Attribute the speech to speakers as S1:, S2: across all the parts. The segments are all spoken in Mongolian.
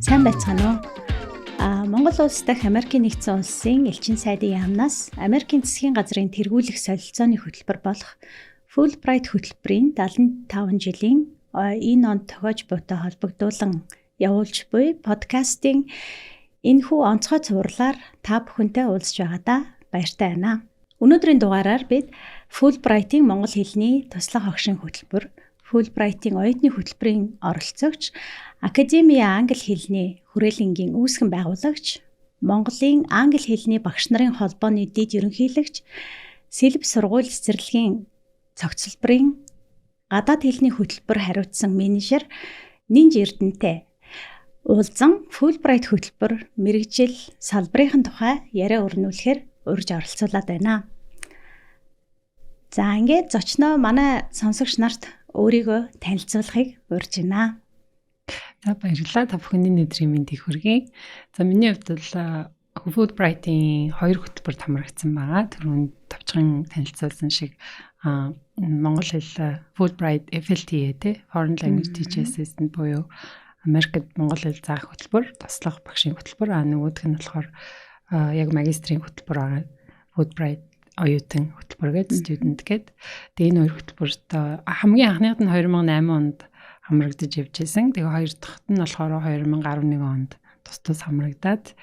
S1: Сайн байцгаана уу? Монгол улс дахь Америкийн нэгдсэн улсын элчин сайдын яамнаас Америкийн засгийн газрын тэргүүлэх солилцооны хөтөлбөр болох Fulbright хөтөлбөрийн 75 жилийн энэ онд тохиож буйтай холбогдуулан явуулж буй подкастын энэхүү онцгой цувралаар та бүхэнтэй уулзж байгаадаа баяртай байна. Өнөөдрийн дугаараар бид Fulbright-ийн монгол хэлний туслах хогшин хөтөлбөр, Fulbright-ийн оюутны хөтөлбөрийн оролцогч, Академийн англи хэлний хүрээлэнгийн үүсгэн байгуулагч, Монголын англи хэлний багш нарын холбооны дэд ерөнхийлөгч, Сэлб сургууль цэцэрлэгийн цогцлборын гадаад хэлний хөтөлбөр хариуцсан менежер Нинж Эрдэнэтэй уулзан Fulbright хөтөлбөр мэргэжил салбарын тухай яриа өрнүүлэхээр урьж оролцуулаад байна. За ингээд зочноо манай сонсогч нарт өөрийгөө танилцуулахыг урьж байна.
S2: За баярлалаа, та бүхний өдрийн мэндийг хүргэе. За миний хувьд бол Fulbright-ийн 2 хөтөлбөрт хамрагдсан байгаа. Түрүүнд товчхон танилцуулсан шиг Монгол хэл Fulbright FLTA те Foreign Language Teaching Assistant буюу Америкт монгол хэл заах хөтөлбөр, туслах багшийн хөтөлбөр, нөгөөх нь болохоор яг магистрийн хөтөлбөр байгаа. Fulbright оюутан хөтөлбөр гэдэг student гэдэг. Тэгээ энэ 2 хөтөлбөрт хамгийн анхныхд нь 2008 онд хамрагдаж явж байсан. Тэгээ хоёр дахьт нь болохоор 2011 онд тус хамрагдаад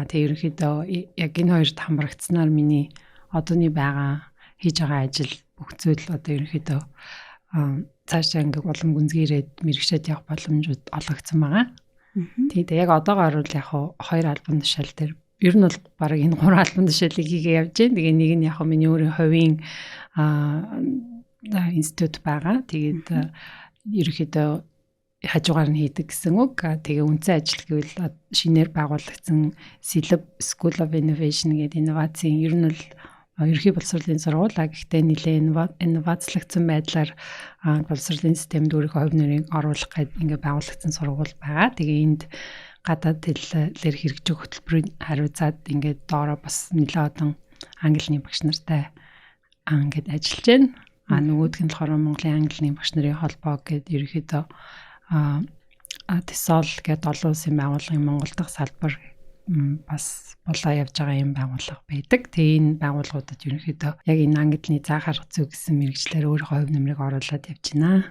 S2: тэгээ ерөнхийдөө яг энэ хоёрт хамрагдсанаар миний одооний байгаа хийж байгаа ажил бүх зүйл одоо ерөнхийдөө цаашаа ингээ улам гүнзгийрээд мэрэгшээд явах боломжууд олгогдсон байгаа. Тэгээ яг одоогоор бол яг 2 альбом тушаал дээр ер нь бол баг энэ 3 альбом тушаалыг хийгээ явж байна. Тэгээ нэг нь яг миний өөрийн хувийн институт байгаа. Тэгээд ерөнхийдөө хажуугаар нь хийдэг гэсэн үг. Тэгээ үндсэн ажил гэвэл шинээр байгуулагдсан Сэлб School of Innovation гэдэг инновацийн ер нь бол ерхий боловсролын сургууль. Гэхдээ нэлээд инновацлагдсан байдлаар боловсролын системд өөрийнхөө хувь нэрийг оруулах гэдэг ингээ байгуулагдсан сургууль байгаа. Тэгээ энд гадаад хэлээр хэрэгжих хөтөлбөрийн хариуцаад ингээд доороо бас нэлээд одон англиний багш нартай ингээд ажиллаж байна. Нөгөөх нь болохоор Монголын англиний багш нарын холбоо гэдэг ерөнхийдөө TESOL гэдэг олон улсын байгууллагын Монгол дахь салбар бас болоо явж байгаа юм байгууллага байдаг. Тэгээ энэ байгууллагуудад ерөнхийдөө яг энэ англиний заах арга зүй гэсэн мэргэжлэр өөрийнхөө хувь нэмрийг оруулаад явж байна.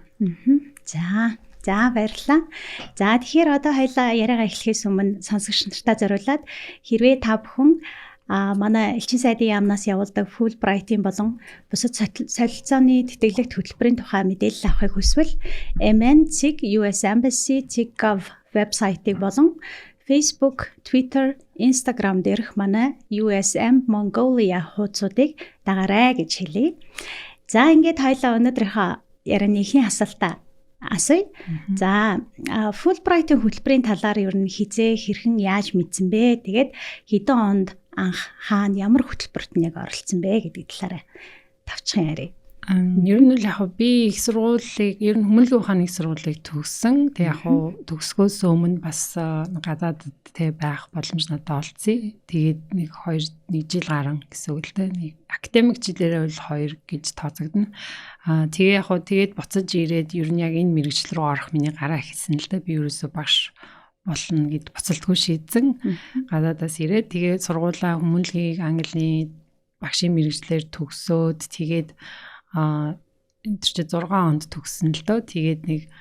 S1: За баярлалаа. За тэгэхээр одоо хоёлаа яриагаа эхлэхээс өмнө сонсогч нартаа зориулаад хэрвээ та бүхэн манай элчин сайдын яамнаас явуулдаг Fulbright-ийн болон бусад солилцооны тэтгэлэгт хөтөлбөрийн тухай мэдээлэл авахыг хүсвэл mn.us.embassy.gov вебсайтыг болон Facebook, Twitter, Instagram дээрх манай USM Mongolia хуудсуудыг дагаарай гэж хэлье. За ингээд хоёлаа өнөөдрийнхөө ярианы эхний асуултаа асууя. За Fulbright-ийн хөтөлбөрийн талаар ер нь хизээ хэрхэн яаж мэдсэн бэ? Тэгээд хэдэн онд анх хаана ямар хөтөлбөрт нэг оролцсон бэ гэдэг талаараа тавчхан ярив.
S2: Ер нь л яг би их сургуулийг ер нь Хүмүүнлэгийн ухааны их сургуулийг төгссөн. Тэг яг төгсгөөс өмнө бас гадаад тэ байх боломж надад олцсон. Тэгээд нэг жил гарan гэсэн үг л дээ. Нэг академик жилээрээ бол 2 гэж тооцогдно. Тэгээ яг тэгээд буцаж ирээд ер нь яг энэ мэргэжил рүү орох миний гараа ихсэн л дээ. Би ерөөсөө багш болно гэд буцалтгүй шийдсэн. Гадаадаас ирээд тэгээд сургуулаа Хүмүүнлэгийн англиний багшийн мэргэжлэр төгсөөд тэгээд энэ ч 6 онд төгссөн л дөө. Тэгээд нэг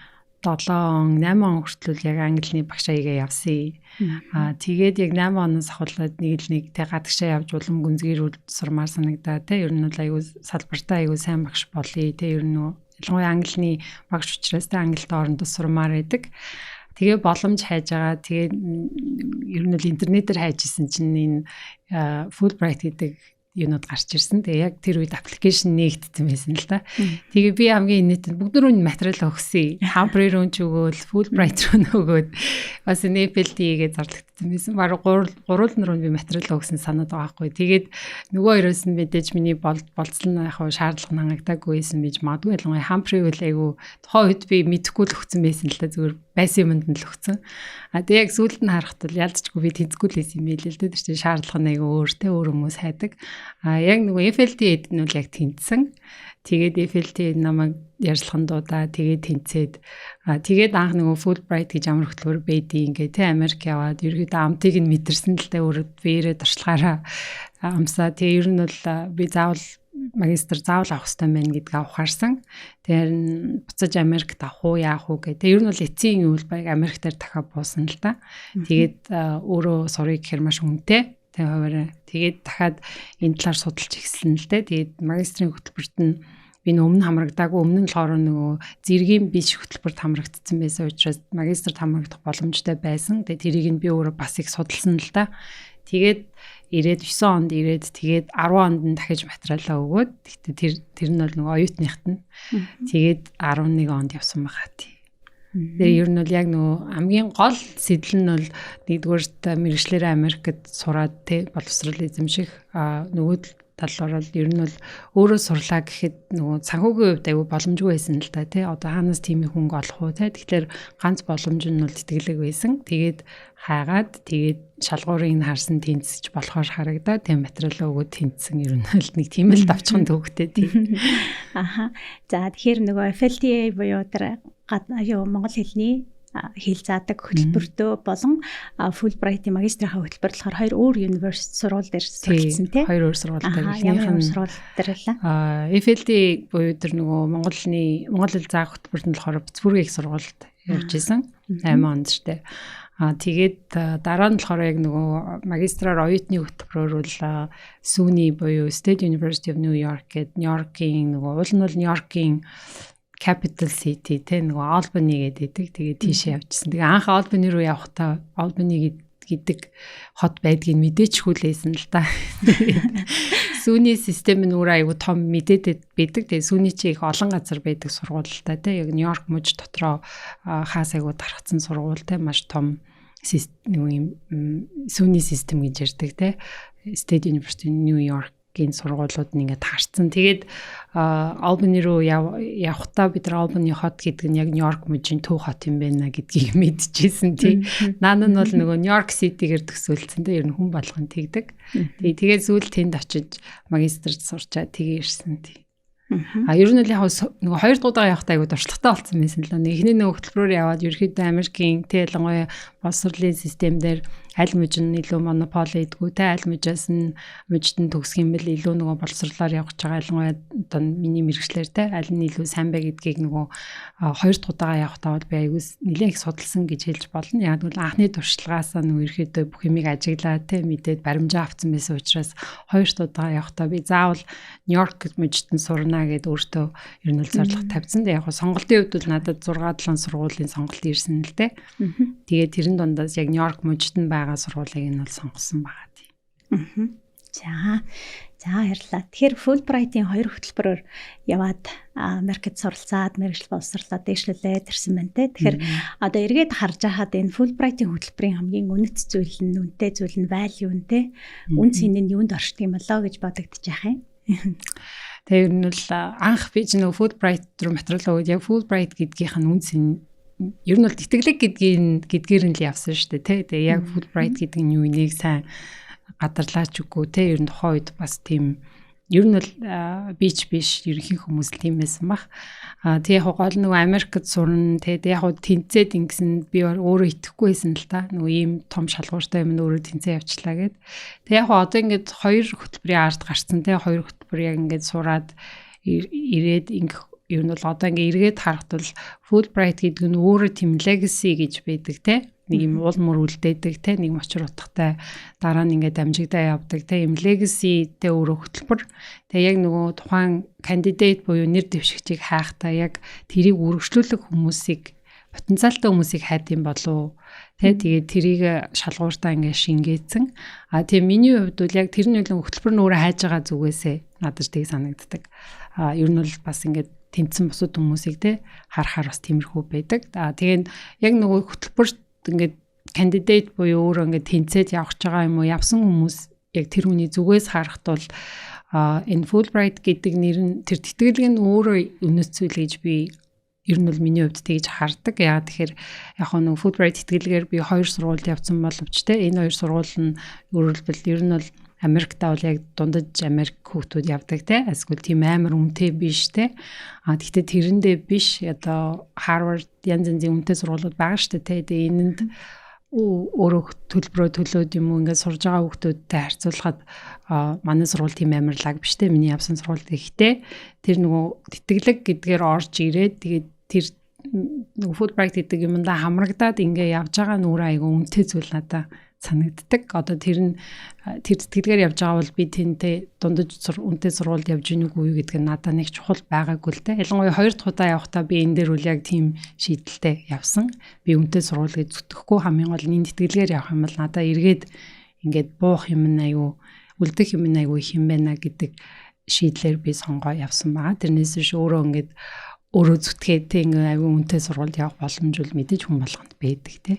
S2: 7 он 8 он хүртэл яг англиний багшаагаа явсан. Тэгээд яг 8 оноос ахуулаад нэг тэг гадагшаа явж улам гүнзгийрүүл сурмаар санагдаа те. Ер нь бол аюу салбартаа аюу сайн багш болъё те. Ер нь ялангуяа англиний багш учраас те англид орондоо сурмаар байдаг. Тэгээ боломж хайж байгаа. Тэгээ ер нь л интернетээр хайжсэн чинь энэ Fulbright гэдэг юунод гарч ирсэн. Тэгээ яг тэр үед аппликейшн нээгдсэн байсан л да. Тэгээ би хамгийн инээдтэй бүгд рүү материал өгсөн. Хамбри руу ч өгөөл, Fulbright руу нөгөөд бас FLT-гээ зарлагдсан байсан. Бараг гурван руу би материал өгсөн санаад байгаа хгүй. Тэгээд нөгөө хоёроос нь мэдээж миний болцол нь яг шаардлага хангагдаагүй байсан биж магадгүй. Ялангуяа Хамбри үл айгу тухайн үед би мэдэхгүй л өгсөн байсан л да. Зүгээр байсан юмд нь л өгсөн. Тэгээ яг сүүлд нь харахад бол ялцчгүй би тэнцгүй л байсан юм байл л дээ. Тэр чинь шаардлага нь айгу өөр те өөр хүмүүс хайдаг. Яг нөгөө FLT-д нь бол яг тэнцсэн. Тэгээд FLT намайг ярьслаханд дуудаа тэгээд тэнцээд тэгээд анх нөгөө Fulbright гэж амар хөтөлбөр байдیں۔ Ингээ тэ Америк яваад ерөөдөө амтыг нь мэдэрсэн л дээ өөрөө вэрээ туршлагаараа амсаа. Тэгээ ер нь бол би заавал магистр заавал авах хэрэгтэй байна гэдгийг ухаарсан. Тэр нь буцаж Америкт авах уу яах уу гэдэг. Ер нь бол эцсийн юу бол баг Америк дээр дахиад буусан л да. Тэгээд өөрөө сурыг гэхэр маш үнэтэй. Тэгээд дахиад энэ талаар судалж эхэлсэн л дээ. Тэгээд магистрийн хөтөлбөрт нь би өмнө хамрагдаагүй өмнө нь болохоор нөгөө зэргийн биш хөтөлбөрт хамрагдсан байсан учраас магистрт хамрагдах боломжтой байсан. Тэгээд тэрийг нь би өөрөө бас их судалсан л да. Тэгээд ирээд 9 онд ирээд тэгээд 10 онд нь дахиж материалаа өгөөд гэхдээ тэр нь бол нөгөө оюутныхт нь тэгээд 11 онд явсан байгаа тий. Тэгээ ер нь бол яг нөгөө хамгийн гол сэдэл нь бол нэгдүгээрт мэргэжлэрээ Америкт сураад тий боловсрол эзэмших нөгөө талаар бол ер нь бол өөрөө сурлаа гэхэд нөгөө санхүүгийн хувьд аюу боломжгүй байсан л да тий одоо хаанаас тийм хөнгө олох уу тий тэгэхээр ганц боломж нь бол тэтгэлэг байсан. Тэгээд хаагаад тэгээд шалгуурыг харсан тэнцэж болохоор харагдаа тийм материалаа өгөөд тэнцсэн ер нь л нэг тийм л давчхан төвхтэй тий.
S1: Аха. За тэгэхээр нөгөө FLTA буюу тэр Монгол хэлний хэл заадаг хөтөлбөртөө болон Fulbright-ийн магистрийн хөтөлбөр болохоор хоёр өөр university сургууль дээр суралцсан тийм. Хоёр өөр сургууль дээр. Ямар сургууль дээр вэ?
S2: FLT буюу тэр нөгөө Монгол хэл заах хөтөлбөрт нь болохоор Питтсбургийн их сургуульд явж исэн. 8 онд штэ. Тэгээд дараа нь болохоор яг нөгөө магистраар оюутны хөтөлбөрөөр бол SUNY буюу State University of New York гэдэг Нью-Йоркийн нөгөө уул нь бол Нью-Йоркийн Capital City тэ нөгөө Albany гэдэг. Тэгээд тийшээ явчихсан. Тэгээ анх Albany руу явахдаа Albany гэдэг хот байдгийг мэдээчгүй лээсэн л да. SUNY систем нь өөр аягүй том мэдээдэд байдаг. Тэгээ SUNY чи их олон газар байдаг сургууль л да тэ. Яг Нью-Йорк мужид дотроо хаас аягүй тархацсан сургууль тэ маш том нөгөө юм SUNY систем гэж ярьдаг тэ. State University of New York гийн сургуулиуд нь ингээд таарсан. Тэгээд Albany руу явахдаа бид нар Albany хот гэдэг нь яг Нью-Йорк мужийн төв хот юм байна гэдгийг мэдчихсэн тий. Наад нь бол нөгөө Нью-Йорк Ситигээр төсөөлсөн тий. Ер нь хүн болгон тэгдэг. Тэгээд сүүл тэнд очиж магистрт сурчаад тэгээ ирсэн тий. Ер нь л яг нөгөө хоёр дуудагаа явахдаа айгуу дуршлагтай болсон байсан л да. Эхний нөгөө хөтөлбөрөөр яваад ерөөхдөө Америкийн тий ялангуяа боловсролын систем дээр аль мужид нь илүү монополи идэггүй те аль мужаас нь мужид нь төгсөх юм бэл илүү нөгөө боловсрлоор явж байгаа ялангуяа одоо миний мэрэгчлэр те аль нь илүү сайн бэ гэдгийг нөгөө хоёр дахь удаага явахдаа бол би аягүй нэлээд их судалсан гэж хэлж болно. Яг бол анхны туршлагаасаа нөгөө ерөөхдөө бүх юмыг ажиглаа те мэдээд баримжаа авсан байсан учраас хоёр дахь удаага явахдаа би заавал Нью-Йорк мужид нь сурна гэд өөртөө ер нь л зорилго тавьсан. Яг хоо сонголтын хувьд бол надад 6-7 сургуулийн сонголт ирсэн л те. Тэгээд тэрэн дундаас яг Нью-Йорк мужид нь байгаа сургуулийг нь бол сонгосон байгаа тийм.
S1: За баярлалаа. Тэгэхээр Fulbright-ийн хоёр хөтөлбөрөөр яваад Америкт суралцаад мэргэжил боловсруулаад дэвшлүүлээд ирсэн байна те. Тэгэхээр одоо эргээд харж байхад энэ Fulbright-ийн хөтөлбөрийн хамгийн үнэт зүйл нь үнэтэй зүйл нь value нь те. Үн цэн нь юунд оршдог юм болоо гэж бодогдож яах юм.
S2: Тэгээ ер нь бол анх би ч нөгөө Fulbright руу материал өгөөд яг Fulbright гэдгийнх нь үн цэн ер нь бол тэтгэлэг гэдгээр нь л явсан шүү дээ тий. Тэгээ яг Fulbright гэдэг нь юу энийг сайн гадарлаач үгүй тий. Ер нь тухайн үед бас тийм ер нь бол биш ерөнхий хүмүүс л тийм байсан баг. Тэгээ яг гол нөгөө Америкт сурна тий. Яг тэнцээд ингэсэн би өөрөө итгэхгүй байсан л та. Нөгөө ийм том шалгууртай юм өөрөө тэнцээ явчлаа гэд. Тэгээ яг одоо ингээд хоёр хөтөлбөрийн ард гарцсан тий. Хоёр хөтөлбөр яг ингээд сураад ирээд ингэх ер нь бол одоо ингээ эргээд харахад бол Fulbright гэдэг нь өөрөө тийм legacy гэж байдаг те нэг юм уул мөр үлдээдэг те нэг мочир утгатай дараа нь ингээ дамжигдаа явдаг те юм legacyтэй өөрөө хөтөлбөр тэгээ яг нөгөө тухайн кандидат буюу нэр дэвшигчийг хайхтаа яг тэрийг үргэлжлүүлэх хүмүүсийг потенциалтай хүмүүсийг хайд юм болов те тэгээд тэрийг шалгууртаа ингээ шингээсэн тийм миний хувьд бол яг тэрний хөтөлбөр нь өөрөө хайж байгаа зүгээсээ надад тийг санагддаг ер нь бол бас ингээ тэнцэн бусад хүмүүсийг те харахаар бас тиймэрхүү байдаг. Тэгээд яг нөгөө хөтөлбөрт ингээд кандидат буюу өөрөө ингээд тэнцээд явах байгаа юм уу явсан хүмүүс яг тэр хүний зүгээс харахад бол энэ Fulbright гэдэг нэр нь тэр тэтгэлэг нь өөрөө үнэт зүйл гэж би ер нь бол миний хувьд тэгж хардаг. Яагаад тэгэхээр яг нөгөө Fulbright тэтгэлгээр би хоёр сургуульд явсан боловч те энэ хоёр сургууль нь өөрөлдвөл ер нь бол Америктаа бол яг дундаж Америк хүүхдүүд явдаг те. Эсвэл тийм амар үнэтэй биш те. Гэхдээ тэрэндээ биш одоо Harvard янз янзын үнэтэй сургуулиуд байгаа шүү дээ те. Тэгээ энэнд өөрөө төлбөрөө төлөөд юм уу ингээд сурж байгаа хүүхдүүдтэй харьцуулахад манай сургууль тийм амарлаг биш те. Миний явсан сургууль гэхдээ тэр нөгөө тэтгэлэг гэдгээр орж ирээд тэгээд тэр нөгөө Fulbright гэдэг юмдаа хамрагдаад ингээ явж байгаа нүрэ айгу үнэтэй зүйл надад санагддаг. Одоо тэр тэтгэлгээр явж байгаа бол би тэнтэй дундаж үнэтэй сургуульд явж гинүг үү гэдг нь надад нэг чухал байгаагүй л те. Ялангуяа хоёр дахь удаа явахдаа би энэ дээр үл яг тийм шийдэлтэй явсан. Би үнэтэй сургууль гэж зүтгэхгүй хамгийн гол энэ тэтгэлгээр явах юм бол надад эргээд ингээд буух юм аюу үлдэх юм аюу их юм байна гэдэг шийдлэр би сонгоо явсан байгаа. Тэрнээс биш өөрөө ингээд өөрөө зүтгээд те ингээ аюу үнэтэй сургуульд явах боломж бол мэдээж хүн болгонд байдаг те.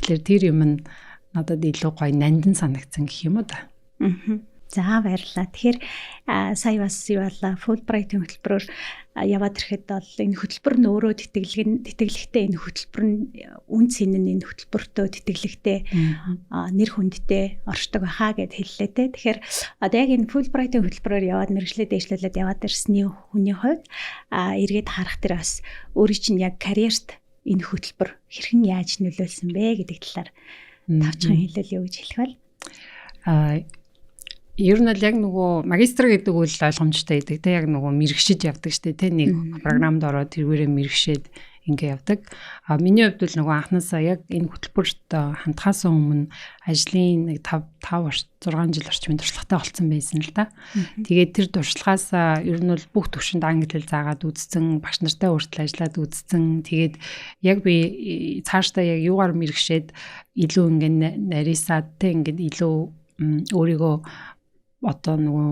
S2: Тэгэхээр тэр юм нь надад илүү гоё нандин санагдсан гэх юм уу да.
S1: За баярлалаа. Тэгэхээр сая бас юу болоо Fulbright-ийн хөтөлбөрөөр яваад ирэхэд бол энэ хөтөлбөр нь өөрөө тэтгэлэгтэй энэ хөтөлбөр нь үн цэн нь энэ хөтөлбөртөө тэтгэлэгтэй нэр хүндтэй оршдог байхаа гэд хэллээ те. Тэгэхээр одоо яг энэ Fulbright-ийн хөтөлбөрөөр яваад мэргэжлээ дэвшлүүлээд яваад ирсний хүний хувьд эргээд харах тэр бас өөрийн чинь яг карьерт энэ хөтөлбөр хэрхэн яаж нөлөөлсөн бэ гэдэг талаар тавчхан хэлэл юу гэж хэлэх вэ?
S2: Ер нь л яг нөгөө магистр гэдэг үйл ойлгомжтой байдаг те. Яг нөгөө мэрэгшиж явдаг штэ те. Нэг програмд ороод тэргээрээ мэрэгшээд ингээ явдаг. Миний хувьд бол нөгөө анхнаасаа яг энэ хөтөлбөрт хандхаас өмнө ажлын нэг 5-6 жил орчмын туршлагатай болсон байсан л да. Тэгээд тэр туршлагаас ер нь бол бүх төвшөнд англи хэл заагаад үзсэн, багш нартай хүртэл ажиллаад үзсэн. Тэгээд яг би цаашдаа яг юугаар мэрэгшээд илүү ингээ нарийсаад те ингээ илүү өөрийгөө одоо нөгөө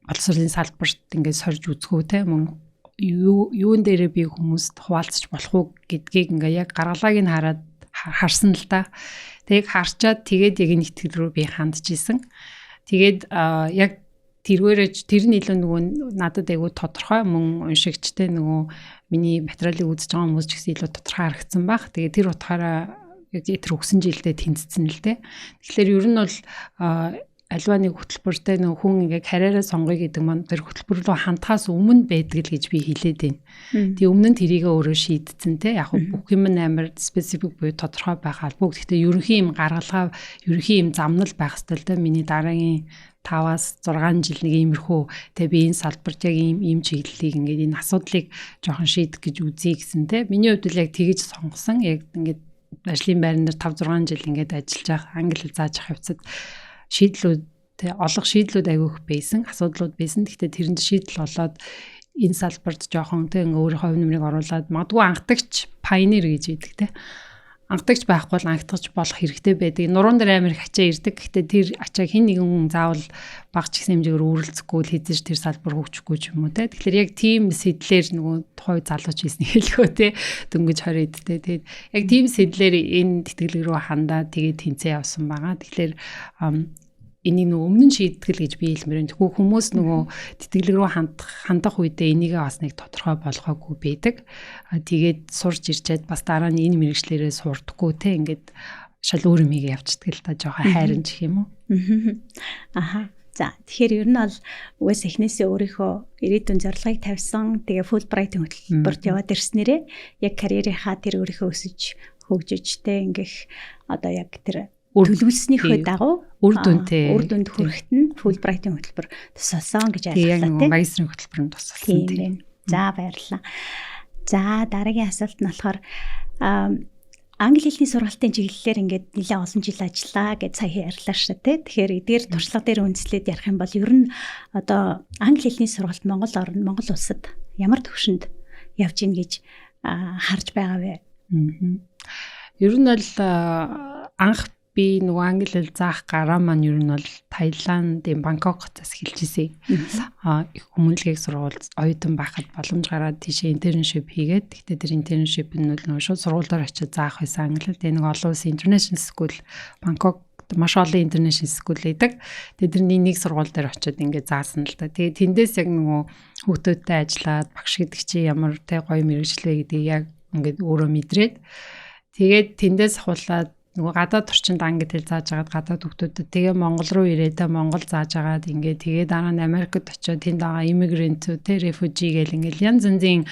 S2: боловсролын салбарт ингээд сорж үзгүү те мөн юун дээрээ би хүмүүст хуваалцах болох уу гэдгийг ингээ яг гаргалааг нь харсан л да. Тэг харчаад тэгээд яг энэ итгэл рүү би хандж исэн. Тэгээд яг тэрвэрэж тэр нь илүү нөгөө надад айгу тодорхой мөн уншигчтэй нөгөө миний материалыг үзэж байгаа хүмүүс ч гэсэн илүү тодорхой харагдсан баг. Тэгээд тэр утгаараа яг тэр өгсөн жилдээ тэнцсэн л дээ. Тэгэхээр ер нь бол альва нэг хөтөлбөртэй нэг хүн ингээ карьераа сонгоё гэдэг маань тэр хөтөлбөр рүү хандхаас өмнө байдаг л гэж би хэлээд байна. Тэгээ өмнө нь тэрийгээ өөрөө шийдсэн те. Яг бүх юм амар специфик буюу тодорхой байх албагүй. Гэхдээ ерөнхий юм гаргалгаа, ерөнхий юм замнал байх ёстой л да. Миний дараагийн 5-6 жил нэг иймэрхүү тэгээ би энэ салбарт яг ийм чиглэлийг ингээ энэ асуудлыг жоохон шийдэх гэж үзье гэсэн те. Миний хувьд л яг тэгэж сонгосон. Яг ингээ ажлын байран дээр 5-6 жил ингээд ажиллаж байгаа англи хэл зааж авах явцад шийдлүүд олох шийдлүүд айгүйх байсан, асуудлууд байсан. Гэхдээ тэрэнд шийдэл олоод энэ салбарт жоохон тэ ингээ өөрийнхөө хувь нэмрийг оруулаад магадгүй анхдагч пайонер гэж хэлдэг тэ. Анхдагч байхгүй бол ангидгаж болох хэрэгтэй байдаг. Нуруунд дээр амир их ачаа ирдэг. Гэхдээ тэр ачааг хэн нэгэн хүн заавал багч гэсэн хэмжээгээр үүрэлцэхгүй л хэзээ тэр салбар хөгжихгүй ч юм уу тэ. Тэгэхээр яг тийм сэтлэр нөгөө тухай залууч хийсний хэлгөө тэ. Дөнгөж 20-д тэ. Тэгээд яг тийм сэтлэр энэ тэтгэлэг рүү хандаа тэгээд тэнцээ явсан байгаа. Тэгэхээр энийг нөгөө өмнө нь шийтгэл гэж би хэлмээр. Тэгэхгүй хүмүүс нөгөө тэтгэлэг рүү хандах үедээ энийгээ бас нэг тодорхой болгоогүй байдаг. Тэгээд сурж ирчээд бас дараа нь энэ мэрэгчлэрээ сурдаггүй те ингээд шал өөр юмыг явцдаг л та жоохон хайрынч гэх юм уу.
S1: Аха. За тэгэхээр ер нь бол угаас эхнээсээ өөрийнхөө ирээдүйн зорилгыг тавьсан. Тэгээ Fulbright-ийн хөтөлбөрт яваад ирснээрээ яг карьерийнхаа тэр өөрийнхөө өсөж хөгжиж те ингээх одоо яг тэр төлөвлөснийхөө дагуу үр дүнд хүрэхэд нь Fulbright-ийн хөтөлбөр тусалсан гэж
S2: ойлголоо тийм. Магистрийн хөтөлбөрөнд тусалсан тийм.
S1: За баярлалаа. За дараагийн асуулт нь болохоор англи хэлний сургалтын чиглэлээр ингээд нэлээд олон жил ажиллаа гэж сая ярьлаа шүү дээ. Тэгэхээр эдгээр туршлага дээр үндэслээд ярих юм бол ер нь одоо англи хэлний сургалт Монгол улсад ямар төвшөнд явж ийн гэж харж байгаа вэ?
S2: Ер нь бол анх би нөгөө англи хэл заах гараа маань ер нь бол Таиландын Бангкокоос эхэлж ирсэн. Их хүмүүнлэгийн сургууль оюутан байхад боломж гараад тийшээ интерншип хийгээд тэгтээ тэр интерншип нь нөгөө шууд сургуулиар очиж заах байсан англи хэл. Нэг олон улсын international school Бангкок маш олон international school байдаг. Тэгээд тэрний нэг сургууль дээр очиод ингээд заасан л та. Тэгээд тэндээс яг нөгөө хүүхдүүдтэй ажиллаад багш гэдэг чи ямар тэ гоё мэрэгчлээ гэдгийг яг ингээд өөрөө мэдрээд тэгээд тэндээс хулаад нөгөө гадаад орчинд англи хэл зааж агаад гадаад хүүхдүүдэд тэгээ Монгол руу ирээд Монгол зааж агаад ингээд тэгээ дараа нь Америкт очиод тэнд байгаа иммигрантүүд те рефужи гэл ингээд янз янзын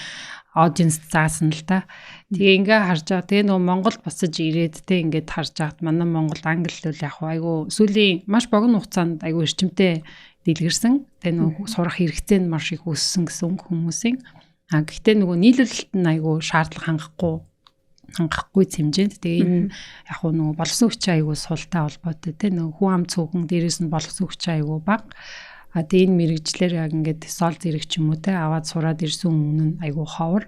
S2: аудиенс заасан л та. Тэгээ ингээ харж байгаа. Тэгээ нөгөө Монгол босож ирээд те ингээд харж агаад манай Монгол англи хэл яг айгу сүүлийн маш богино хугацаанд айгу эрчимтэй дэлгэрсэн. Тэгээ нөгөө сурах хэрэгцээ нь маш их өссөн гэсэн хүмүүсийн. Гэхдээ нөгөө нийлүүлэлт нь айгу шаардлага хангахгүй хэмжээнд. Тэгээ энэ яг нөгөө боловсон хүчин айгу султай холбоотой те нөгөө хүн ам цөөхөн дээрээс нь боловсон хүчин айгу бага. Тэгээ энэ мэрэгчлэр яг ингээд сол зэрэг ч юм уу те аваад сураад ирсэн өмнө нь айгу ховор.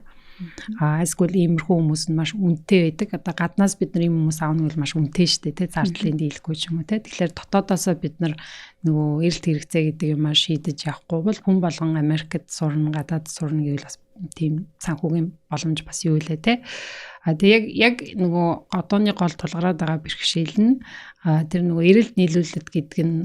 S2: Эсвэл иймэрхүү хүмүүс нь маш үнэтэй байдаг. Одоо гаднаас бид нар ийм хүмүүс аавна бол маш үнэтэй шүү дээ те зардлын дийлэхгүй ч юм уу те. Тэгэхээр дотоодоосоо бид нар нөгөө эрэлт хэрэгцээ гэдэг юм шийдэж явахгүй бол хүн болгон Америкт сурна, гадаад сурна гэвэл бас тийм санхүүгийн боломж бас юу илээ те. Тэгээ яг нөгөө одооны гол тулгараад байгаа бэрхшээл нь тэр нөгөө эрэлт нийлүүлэлт гэдэг нь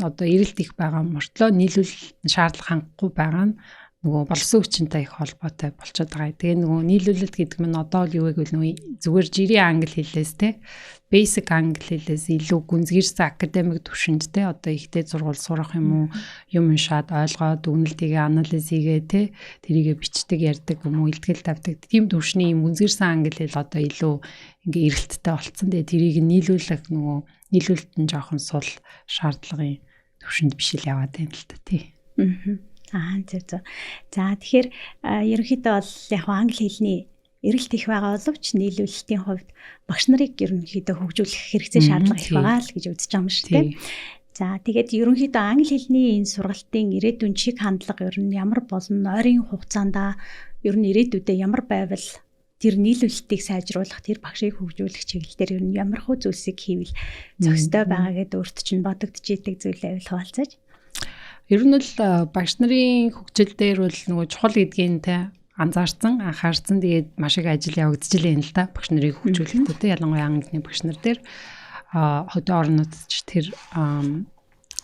S2: одоо эрэлт их байгаа мөртлөө нийлүүлэлт шаардлага хангахгүй байгаа нь нөгөө боловсон хүчинтэй их холбоотой болчиход байгаа. Тэгээ нөгөө нийлүүлэлт гэдэг нь одоо л юу вэ гэвэл нөгөө зүгээр жирийн англи хэлээс те basic англи хэлээс илүү гүнзгийрсэн академик түвшинд те одоо ихтэй зургуул сурах юм уу юм уншаад ойлгоод дүгнэлтийг анализ хийгээ те тэрийгэ бичдэг ярьдаг юм уу илтгэл тавьдаг тийм түвшний юм гүнзгийрсэн англи хэл одоо илүү ингээ эрэлттэй болцсон. Тэгээ тэрийг нийлүүлэх нөгөө нийлүүлэлт нь жоохон сул шаардлагын түвшинд биш л яваад байна л та тий.
S1: Зөв. За тэгэхээр ерөнхийдөө бол яг англи хэлний эрэлт их байгаа боловч нийлүүлэлтийн хувьд багш нарыг ерөнхийдөө хөгжүүлэх хэрэгцээ шаардлага их байгаа л гэж үзэж байгаа юм шүү дээ. За тэгээд ерөнхийдөө англи хэлний энэ сургалтын ирээдүйн чиг хандлага ер нь ямар болно? Ойрын хугацаанд ер нь ирээдүйдээ ямар байвал тэр нийлүүлэлтийг сайжруулах, тэр багшийг хөгжүүлэх чиглэлээр ер нь ямар хөө зүйлсийг хийвэл зохистой байгаа гэдээ өөрт чинь бодогдож идэг зүйлээ хуваалцаж.
S2: Ер нь л багш нарын хөгжил дээр бол нөгөө чухал гэдгийг те анзаарсан, анхаарсан. Тэгээд маш их ажил явагдаж байна л да. Багш нарыг хөгжүүлэхдээ те ялангуяа англи багш нар дээр хотын орнууд ч тэр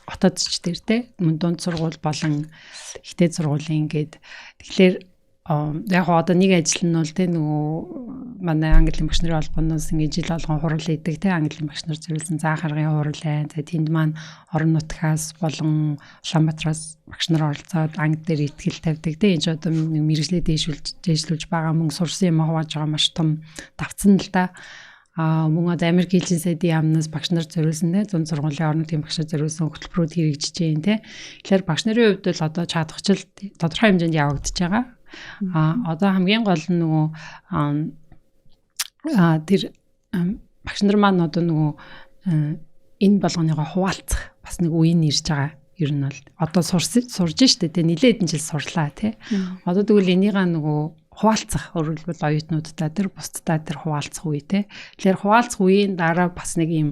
S2: хотод ч тэр те дунд сургууль болон ихтэй сургуулийн гээд тэгэхээр яг одоо нэг ажил нь бол те нөгөө манай англи багш нарын холбооноос ингээд жил болгон хурал идэг те англи багш нар зөвлөсөн заах аргын хурал байн. За тэнд маань орон нутгаас болон Улаанбаатараас багш нар оролцоод анги дээр ихтгэл тавьдаг те энэ ч одоо нэг мэрэгжлээ дээшлүүлж байгаа мөн сурсан юм хувааж байгаа маш том давцсан л да. Мөн одоо Америк хэлний сайдын яамнаас багш нар зориулсан те зүүн сургуулийн орон нутгийн багш нар зориулсан хөтөлбөрүүд хэрэгжиж байна те. Тэгэхээр багш нарын хувьд бол одоо чадахчил тодорхой хэмжээнд явагдаж байгаа. Одоо хамгийн гол нь нөгөө тэр багш нар маань одоо нөгөө энэ болгоныгоо хуваалцах бас нэг үе нь ирж байгаа. Ер нь бол одоо сурж штэ тэ нилээд энэ жил сурлаа тий. Одоо тэгвэл энийгээ нөгөө хуваалцах өөрөлдвөл оюутнуудтай тэр бусдтай тэр хуваалцах үе тий. Тэгэхээр хуваалцах үеийн дараа бас нэг юм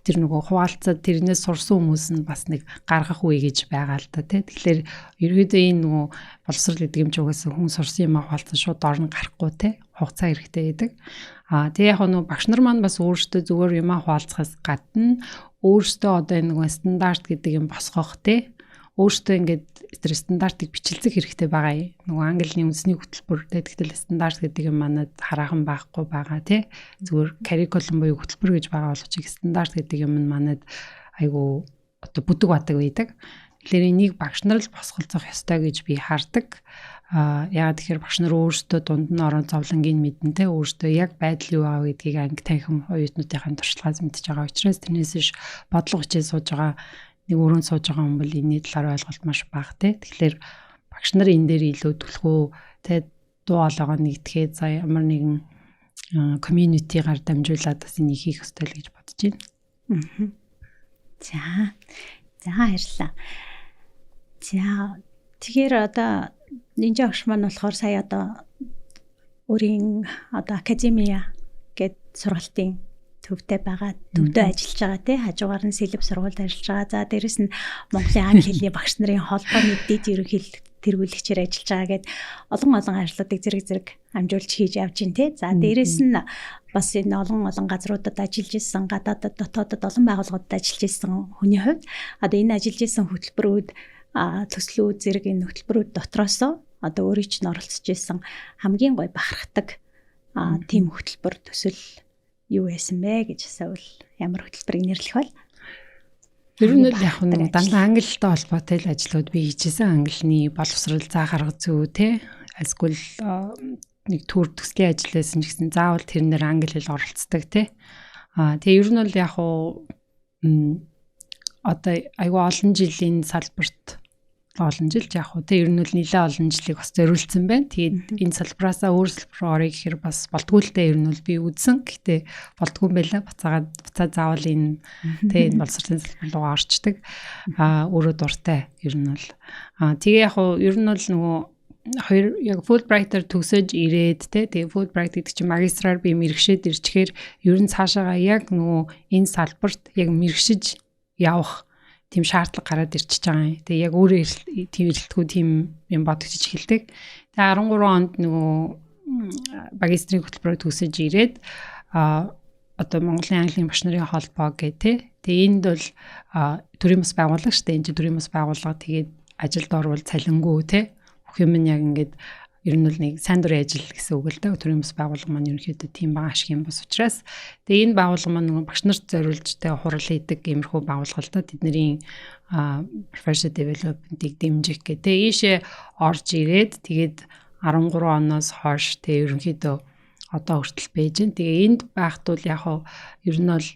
S2: тэр нөгөө хуваалцаад тэрнээс сурсан хүмүүс нь бас нэг гаргах үе гэж байгаа л да тий. Тэгэхээр ерөөдөө энэ нөгөө боловсрол гэдэг юм ч угаасаа хүн сурсан юм хуваалцсан шууд орн гарахгүй тий. Хугацаа хэрэгтэй байдаг. Тэгээ яг нөгөө багш нар маань бас өөрсдөө зүгээр юм хуваалцахаас гадна өөрсдөө одоо энэ нөгөө стандарт гэдэг юм босгох тий. Өөртөө ингээд тэр стандартыг бичлэх хэрэгтэй байгаа. Нөгөө английн үндэсний хөтөлбөр тэгтэл стандарт гэдэг юм манад хараахан байхгүй байгаа тий. Зүгээр curriculum буюу хөтөлбөр гэж байгаа боловч стандарт гэдэг юм манад айгу одоо бүдэг батаг байдаг. Тэгэхээр энийг багш нар л босголцох ёстой гэж би хардаг. Яагаад тэгэхээр багш нар өөрсдөө дунд нь орон зовлонгийн мэдэн тий өөрсдөө яг байдал юу аа гэдгийг анги танхим оюутнуудынхаа туршлагаас мэдж байгаа учраас тэрнээс ш бодлого хичээл сууж байгаа нэг өрөөнд сууж байгаа хүн бол энэний талаар ойлголт маш бага тий. Тэгэхээр багш нар энэ дээр илүү түлхүү тий дуу хоолойгоо нэгтгэхэд за ямар нэгэн community-гаар дамжуулаад бас энийг хийх ёстой л гэж бодож байна.
S1: За баярлалаа. За тэгэхээр одоо нинжа багш маань болохоор сая одоо өөрийн одоо академия гэд сургалтын төвтэй байгаа төвдөө ажиллаж байгаа тий хажуугаар нь сэлб сургуульд ажиллаж байгаа. За дээрэс нь Монголын англи хэлний багш нарын холбооны дэд ерөнхийлөгч тэргүүлэгчээр ажиллаж байгаа гэд олон ажлуудыг зэрэг амжуулж хийж явж байна тий. За дээрэс нь бас энэ олон газруудад ажиллаж исэн гадаадд дотоодд олон байгууллагуудад ажиллаж исэн хүний хувьд одоо энэ ажиллаж исэн хөтөлбөрүүд төслүүд зэрэг энэ хөтөлбөрүүд дотроосоо одоо өөрийн чинь оролцож исэн хамгийн гой бахархдаг тийм хөтөлбөр төсөл юу байсан бэ гэж асуувал ямар хөтөлбөрийг нэрлэх вэ?
S2: Ер нь л яг нэг дандаа ангилалтай холбоотой л ажлууд би хийжсэн. Ангилны боловсрол заа гаргах зүй те. Эсвэл нэг төр төслийн ажил байсан ч гэсэн заавал тэрнэр англи хэл оролцдог те. Тэгээ ер нь бол яг одоо айгүй олон жилийн салбарт олон жил яг те ер нь бол нэлээд олон жилиг бас зориулсан байна. Тэгээд энэ салбараасаа өөр салбар руу орё гэхээр бас болтгүй л те ер нь бол би үзсэн. Гэхдээ болтгүй юм байла. Буцаа заавал энэ те энэ боловсролын салбар руу орчдөг. Өөрөө дуртай ер нь бол. Тэгээ яг ер нь бол нөгөө хоёр яг Fulbright-аар төгсөж ирээд те тэгээ Fulbright гэдэг чинь магистраар би мэрэгшээд ирчихээр ер нь цаашаага яг нөгөө энэ салбарт яг мэрэгшиж явах тийм шаардлага гараад ирчихэж байгаа юм. Тэгээ яг өөрөө тийм эрэлтгүй тийм юм бодогдож эхэлдэг. Тэгээ 13 онд нөгөө магистрийн хөтөлбөрөөр төгсөж ирээд одоо Монголын английн багш нарын холбоо гэх те. Тэгээ энд бол төрийн бас байгууллага шүү дээ. Энд чинь төрийн бас байгууллага тэгээд ажилд орвол цалингүй те. Бүх юм яг ингээд ер нь бол нэг сайн дурын ажил гэсэн үг л дээ. Төрийн бас байгууллага маань ерөнхийдөө тийм бага ашиг юм бас учраас тэгээ энэ байгууллага маань нөгөө багш нарт зориулж тэ хурал хийдэг иймэрхүү байгууллага л да. Тэдний professional development-ийг дэмжих гэх. Тэгээ ийшээ орж ирээд тэгээд 13 оноос хойш тэ ерөнхийдөө одоо хүртэл байж гэн. Тэгээ энд байхад бол яг ер нь бол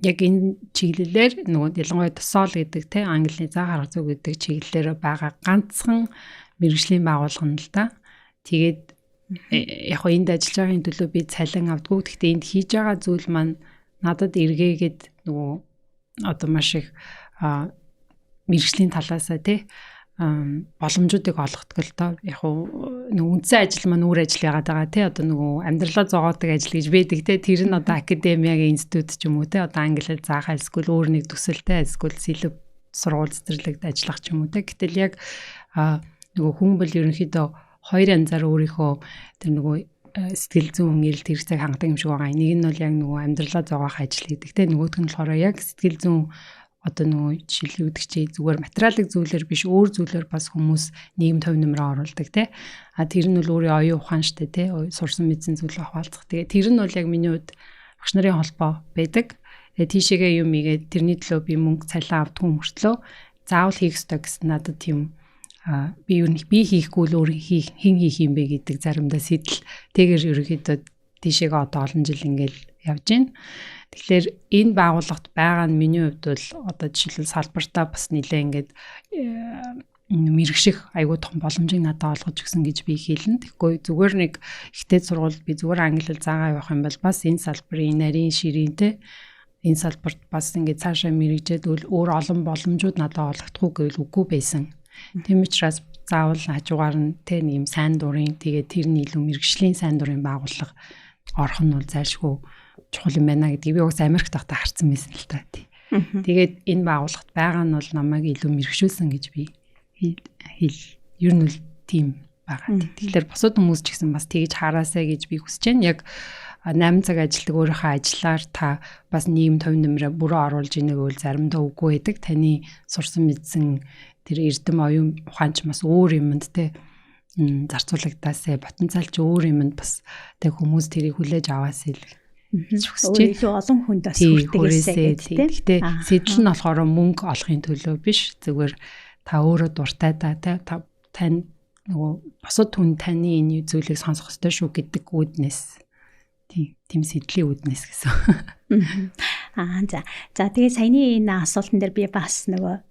S2: яг энэ чиглэлээр нөгөө ялангуяа тосоол гэдэг те англи заа гаргах зүг гэдэг чиглэлээр байгаа ганцхан мэргэжлийн байгууллага нь л да. Тэгээд яг энд ажиллаж байгаагийн төлөө би цалин авдаггүй. Гэхдээ энд хийж байгаа зүйл маань надад эргээгээд нөгөө одоо маш их мэргэжлийн талаасаа те боломжуудыг олгодог л доо. Яг нөгөө үндсэн ажил маань өөр ажил яагаад байгаа те одоо нөгөө амьдралаа зогоодог ажил гэж байдаг те. Тэр нь одоо академиагийн институт ч юм уу те одоо англи хэл заахаа эсвэл өөр нэг төсөлтэй эсвэл сэлб сургууль цэцэрлэгт ажиллах ч юм уу те. Гэтэл яг нөгөө хүн бол ерөнхийдөө хоёр янзаар өөрийнхөө тэр нөгөө сэтгэл зүйн эрэлт хэрэгцээг хангадаг юм шиг байгаа. Нэг нь бол яг нөгөө амьдралаа зогоох ажил гэдэг те. Нөгөөх нь болохоор яг сэтгэл зүйн одоо нөгөө жишээлбэл чи зүгээр материалын зүйлээр биш өөр зүйлээр бас хүмүүс нийгэм төв нэмрээ оруулдаг те. Тэр нь бол өөрийн оюун ухаан штэ те. Сурсан мэдсэн зүйлээ хаваалцах. Тэгээ тэр нь бол яг миний хувьд багш нарын холбоо байдаг. Тэгээ тийшээгээ юм игээд тэрний төлөө би мөнгө цалин авдаг юм мөртлөө заавал хийх ёстой гэсэн надад тийм би хийхгүй л өөр хэн хийх юм бэ гэдэг заримдаа сэтэл тэгэр ерөөхдөө тийшээгээ одоо олон жил ингээл явж байна. Тэгэхээр энэ байгууллагт байгаа нь миний хувьд бол одоо жишээлбэл салбартаа бас нэлээ ингээд мэрэгших айгуу том боломжийг надад олгож өгсөн гэж би хэлнэ. Тэгэхгүй зүгээр нэг ихтэй сургууль би зүгээр англи хэл заагаа явах юм бол бас энэ салбарын нарийн ширийнтэй энэ салбарт бас ингээд цаашаа мэрэгжээд өөр олон боломжууд надад олгохгүй гэвэл үгүй байсан. Тийм учраас заавал хажуугаар нь тэ нэм сайн дурын тэгээд тэрний илүү мэрэгжлийн сайн дурын байгууллага орох нь бол зайлшгүй чухал юм байна гэдгийг би угсаа Америкт байхдаа харсан байсан л та. Тэгээд энэ байгууллагт байгаа нь бол намайг илүү мэрэгшүүлсэн гэж би ер нь л тийм байгаа. Тэгэхээр бусад хүмүүс ч гэсэн бас тэгж хараасаа гэж би хүсэж байна. Яг 8 цаг ажилладаг өөрийнхөө ажиллаар та бас нийгэм төв нэмрээ бүрөө оруулж ийнэ гэвэл заримдаа үгүй байдаг. Таны сурсан мэдсэн тэр эрдэм оюун ухаан ч бас өөр юмд те зарцуулагдасаа потенциал ч өөр юмд бас тэг хүмүүс тэрийг хүлээж аваасаа л
S1: Илүү олон хүнд бас хүртэгээсэй
S2: гэдэг. Гэхдээ сэтэл нь болохоор мөнгө олохын төлөө биш. Зүгээр та өөрөө дуртай та тань нөгөө босод хүн таны энэ зүйлийг сонсох ёстой шүү гэдэг үүднээс тийм сэдлийн үүднээс гэсэн.
S1: За тэгээ саяны энэ асуултан дээр би бас нөгөө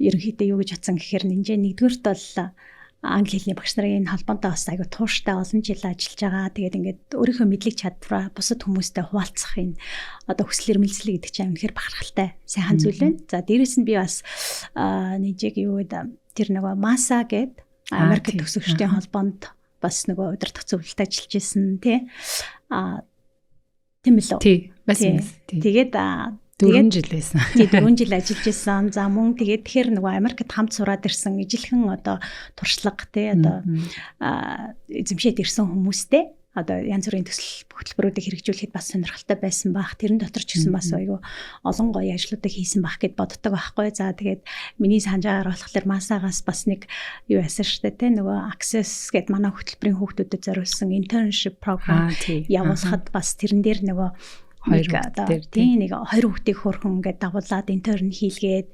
S1: ерөнхийдөө юу гэж утсан гэхээр нэгдүгээрт бол англи хэлний багш нарын энэ холбоотой бас аягүй тууштай олон жил ажиллаж байгаа. Тэгээд ингээд өөрийнхөө мэдлэг чадвараа бусад хүмүүстэй хуваалцах энэ одоо хүсэл эрмэлзэл гэдэг чинь үнэхээр бахархалтай сайхан зүйл байна. За дээрэс нь би бас нэжиг юу гэдэг тэр нөгөө МАСА гэдэг Америк төгсөгчдийн холбоонд бас нөгөө удирдах зөвлөлт ажиллаж исэн тий. Тийм л үү?
S2: Тий, бас юм.
S1: Тэгээд
S2: 4 жил байсан.
S1: Тий 4 жил ажиллаж исэн. За мөн тэгээд тэгэхээр нөгөө Америкт хамт сураад ирсэн ижилхэн одоо туршлага тий одоо эзэмшээд ирсэн хүмүүстэй одоо янз бүрийн төсөл хөтөлбөрүүдийг хэрэгжүүлэхэд бас сонирхолтой байсан бах. Тэрэн дотор ч гэсэн бас айгүй олон гоё ажлуудыг хийсэн бах гэд боддог байхгүй. За тэгээд миний санаж байгаагаар болохоор Масагаас бас нэг юу яасан штэ те нөгөө Access гэд манай хөтөлбөрийн хүүхдүүдэд зориулсан internship program явуулахад бас тэрэн дээр нөгөө нэг хүүхдийг хөрхөн ингээд дагуулад интерн хийлгээд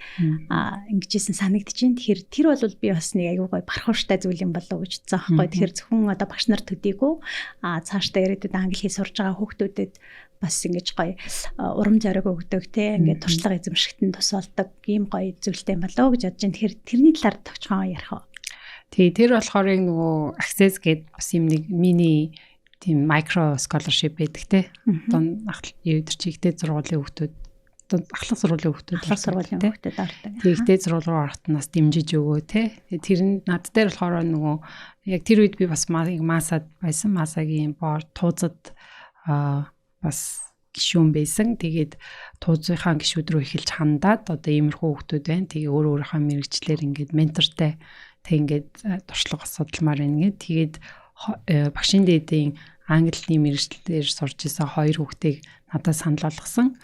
S1: ингэжсэн санагдчихээн. Тэгэхээр тэр бол би бас нэг аягүй гоё бархууштай зүйл юм болов уу гэж бодсон байхгүй. Тэгэхээр зөвхөн одоо багш нар төдийгүй цаашдаа ирээдүйд англи хэл сурж байгаа хүүхдүүдэд бас ингэж гоё урам зориг өгдөг те ингээд туршлага эзэмшигтэн тус болдог ийм гоё зүйлтэй юм болов уу гэж бодож байна. Тэгэхээр тэрний талаар товчхон ярих уу.
S2: Тэр болохоор нөгөө Access гэдэг бас юм нэг мини тийм micro scholarship байдаг те. Одоо юу дээр чи ихтэй сургуулийн хүүхдүүд ахлах сургуулийн хүүхдүүд
S1: ордог.
S2: Ихтэй сургууль руу орохтоос дэмжиж өгөө те. Тэр нь над дээр болохоор нөгөө яг тэр үед би бас масад байсан. Масагийн боор туузад бас гишүүн байсан. Тэгээд туузынхаа гишүүд рүү эхэлж хандаад одоо иймэрхүү хүүхдүүд байна. Тэгээ өөрийнхөө мэрэгчлэр ингээд ментортай тэг ингээд туршлага асуудалмаар ингээд тэгээд багшийн дээдийн англи мэрэгчлэлээр сурч исэн 2 хүүхдийг надад санал болгосон.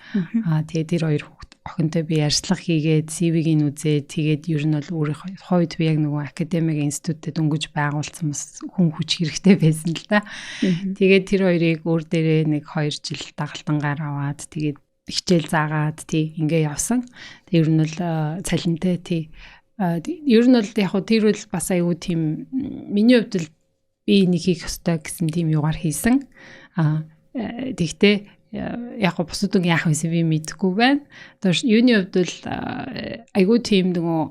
S2: Тэгээд тэр 2 хүүхд охинтой би ярьцлага хийгээд CV-г нь үзээд тэгээд ер нь бол өөрийнхөө хувьд би яг нөгөө академик институтэд өнгөж байгуулсан бас хүн хүч хэрэгтэй байсан л да. Тэгээд тэр 2-ыг өөр дээрээ нэг 2 жил дагалдангаар аваад тэгээд хичээл заагаад ингээ явсан. Тэгээд ер нь бол цалинтай ер нь бол яг хөө тэр бол бас аюу тийм миний хувьд л би нэг хийх ёстой гэсэн тийм югаар хийсэн. Тэгтээ яг гоо бусдын яах вэ би мэдэхгүй байна. Одоо юуны хувьд бол айгүй тийм нөгөө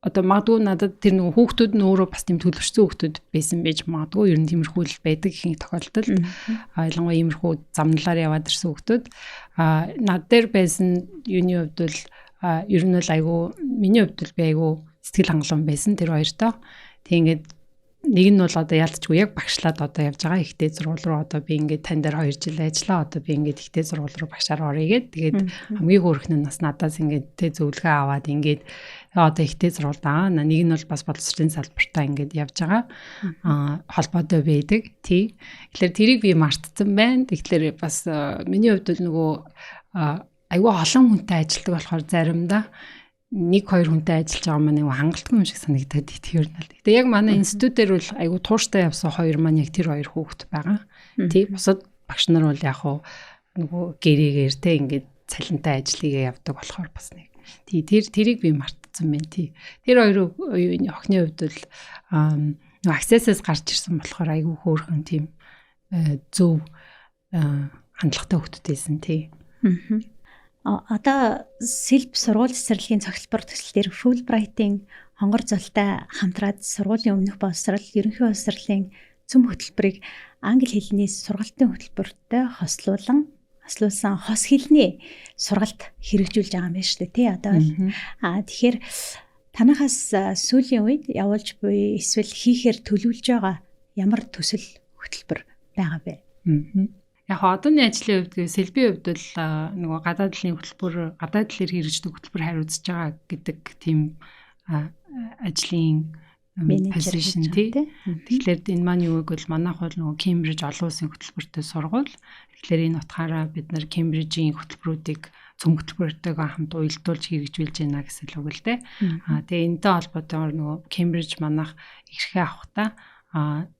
S2: одоо магадгүй надад тэр нөгөө хүүхдүүд нь өөрөө бас тийм төлөвшсөн хүүхдүүд байсан байж магадгүй ер нь тиймэрхүү л байдаг ихэнх тохиолдолд ялангуяа иймэрхүү замналаар яваад ирсэн хүүхдүүд над дээр байсан юуны хувьд бол ер нь бол айгүй миний хувьд бол би айгүй сэтгэл хангалуун байсан тэр хоёртоо. Тэгээд нэг нь бол одоо ялцчгүй яг багшлаад одоо явж байгаа ихтэй сургууль руу одоо би ингээд тань дээр 2 жил ажиллаа одоо би ингээд ихтэй сургууль руу багшаар орё гээд тэгээд хамгийн хөөрхөн нь бас надаас ингээд тэ зөвлөгөө аваад ингээд одоо ихтэй сургуульд нэг нь бол бас боловсролын салбартаа ингээд явж байгаа холбоотой байдаг тий. Тэгэхээр тэрийг би мартсан байна. Тэгэхээр бас миний хувьд бол нөгөө айгүй олон хүнтэй ажилладаг болохоор заримдаа 1-2 хүнтэй ажиллаж байгаа маань нэг хангалтгүй юм шиг санагдаад тэр нь л. Гэтэ яг манай институтээр бол айгүй тууштай явсан 2 маань яг тэр 2 хүүхэд байгаа. Тий бусад багш нар бол яг хуу нөгөө гэрээгээр те ингээд цалинтай ажлыгээ явдаг болохоор бас нэг. Тий тэрийг би мартсан байна тий. Тэр 2 охины хувьд бол нөгөө Access-ээс гарч ирсэн болохоор айгүй хөөрхөн тийм зөв хандлагатай хүүхдүүдсэн тий.
S1: Одоо сэлб сургууль цэцэрлэгийн цогцлбор төсөл дээр Fulbright-ийн хонгор золтой хамтраад сургуулийн өмнөх боловсрол, ерөнхий боловсролын цөм хөтөлбөрийг англи хэлний сургалтын хөтөлбөртэй хослуулсан хос хэлний сургалт хэрэгжүүлж байгаа юм байна шүү дээ тий одоо бол. Тэгэхээр танахаас сүүлийн үед явуулж буй эсвэл хийхээр төлөвлөж байгаа ямар төсөл хөтөлбөр байгаа бэ?
S2: Яг одооны ажлын хувьд сэлбийн хувьд бол нөгөө гадаад талын хөтөлбөр, гадаад талаар хэрэгждэг хөтөлбөр хариуцж байгаа гэдэг тийм ажлын position тий. Тэгэхээр энэ маань юу гэвэл манайх бол нөгөө Кембриж олон улсын хөтөлбөртэй сургууль. Тэгэхээр энэ утгаараа бид нар Кембрижийн хөтөлбөрүүдийг цөм хөтөлбөртэйгээ хамт уялдуулж хэрэгжүүлж байна гэсэн үг л дээ. Тэгээ энэтэй холбоотойгоор нөгөө Кембриж манайх эрхээ авахтаа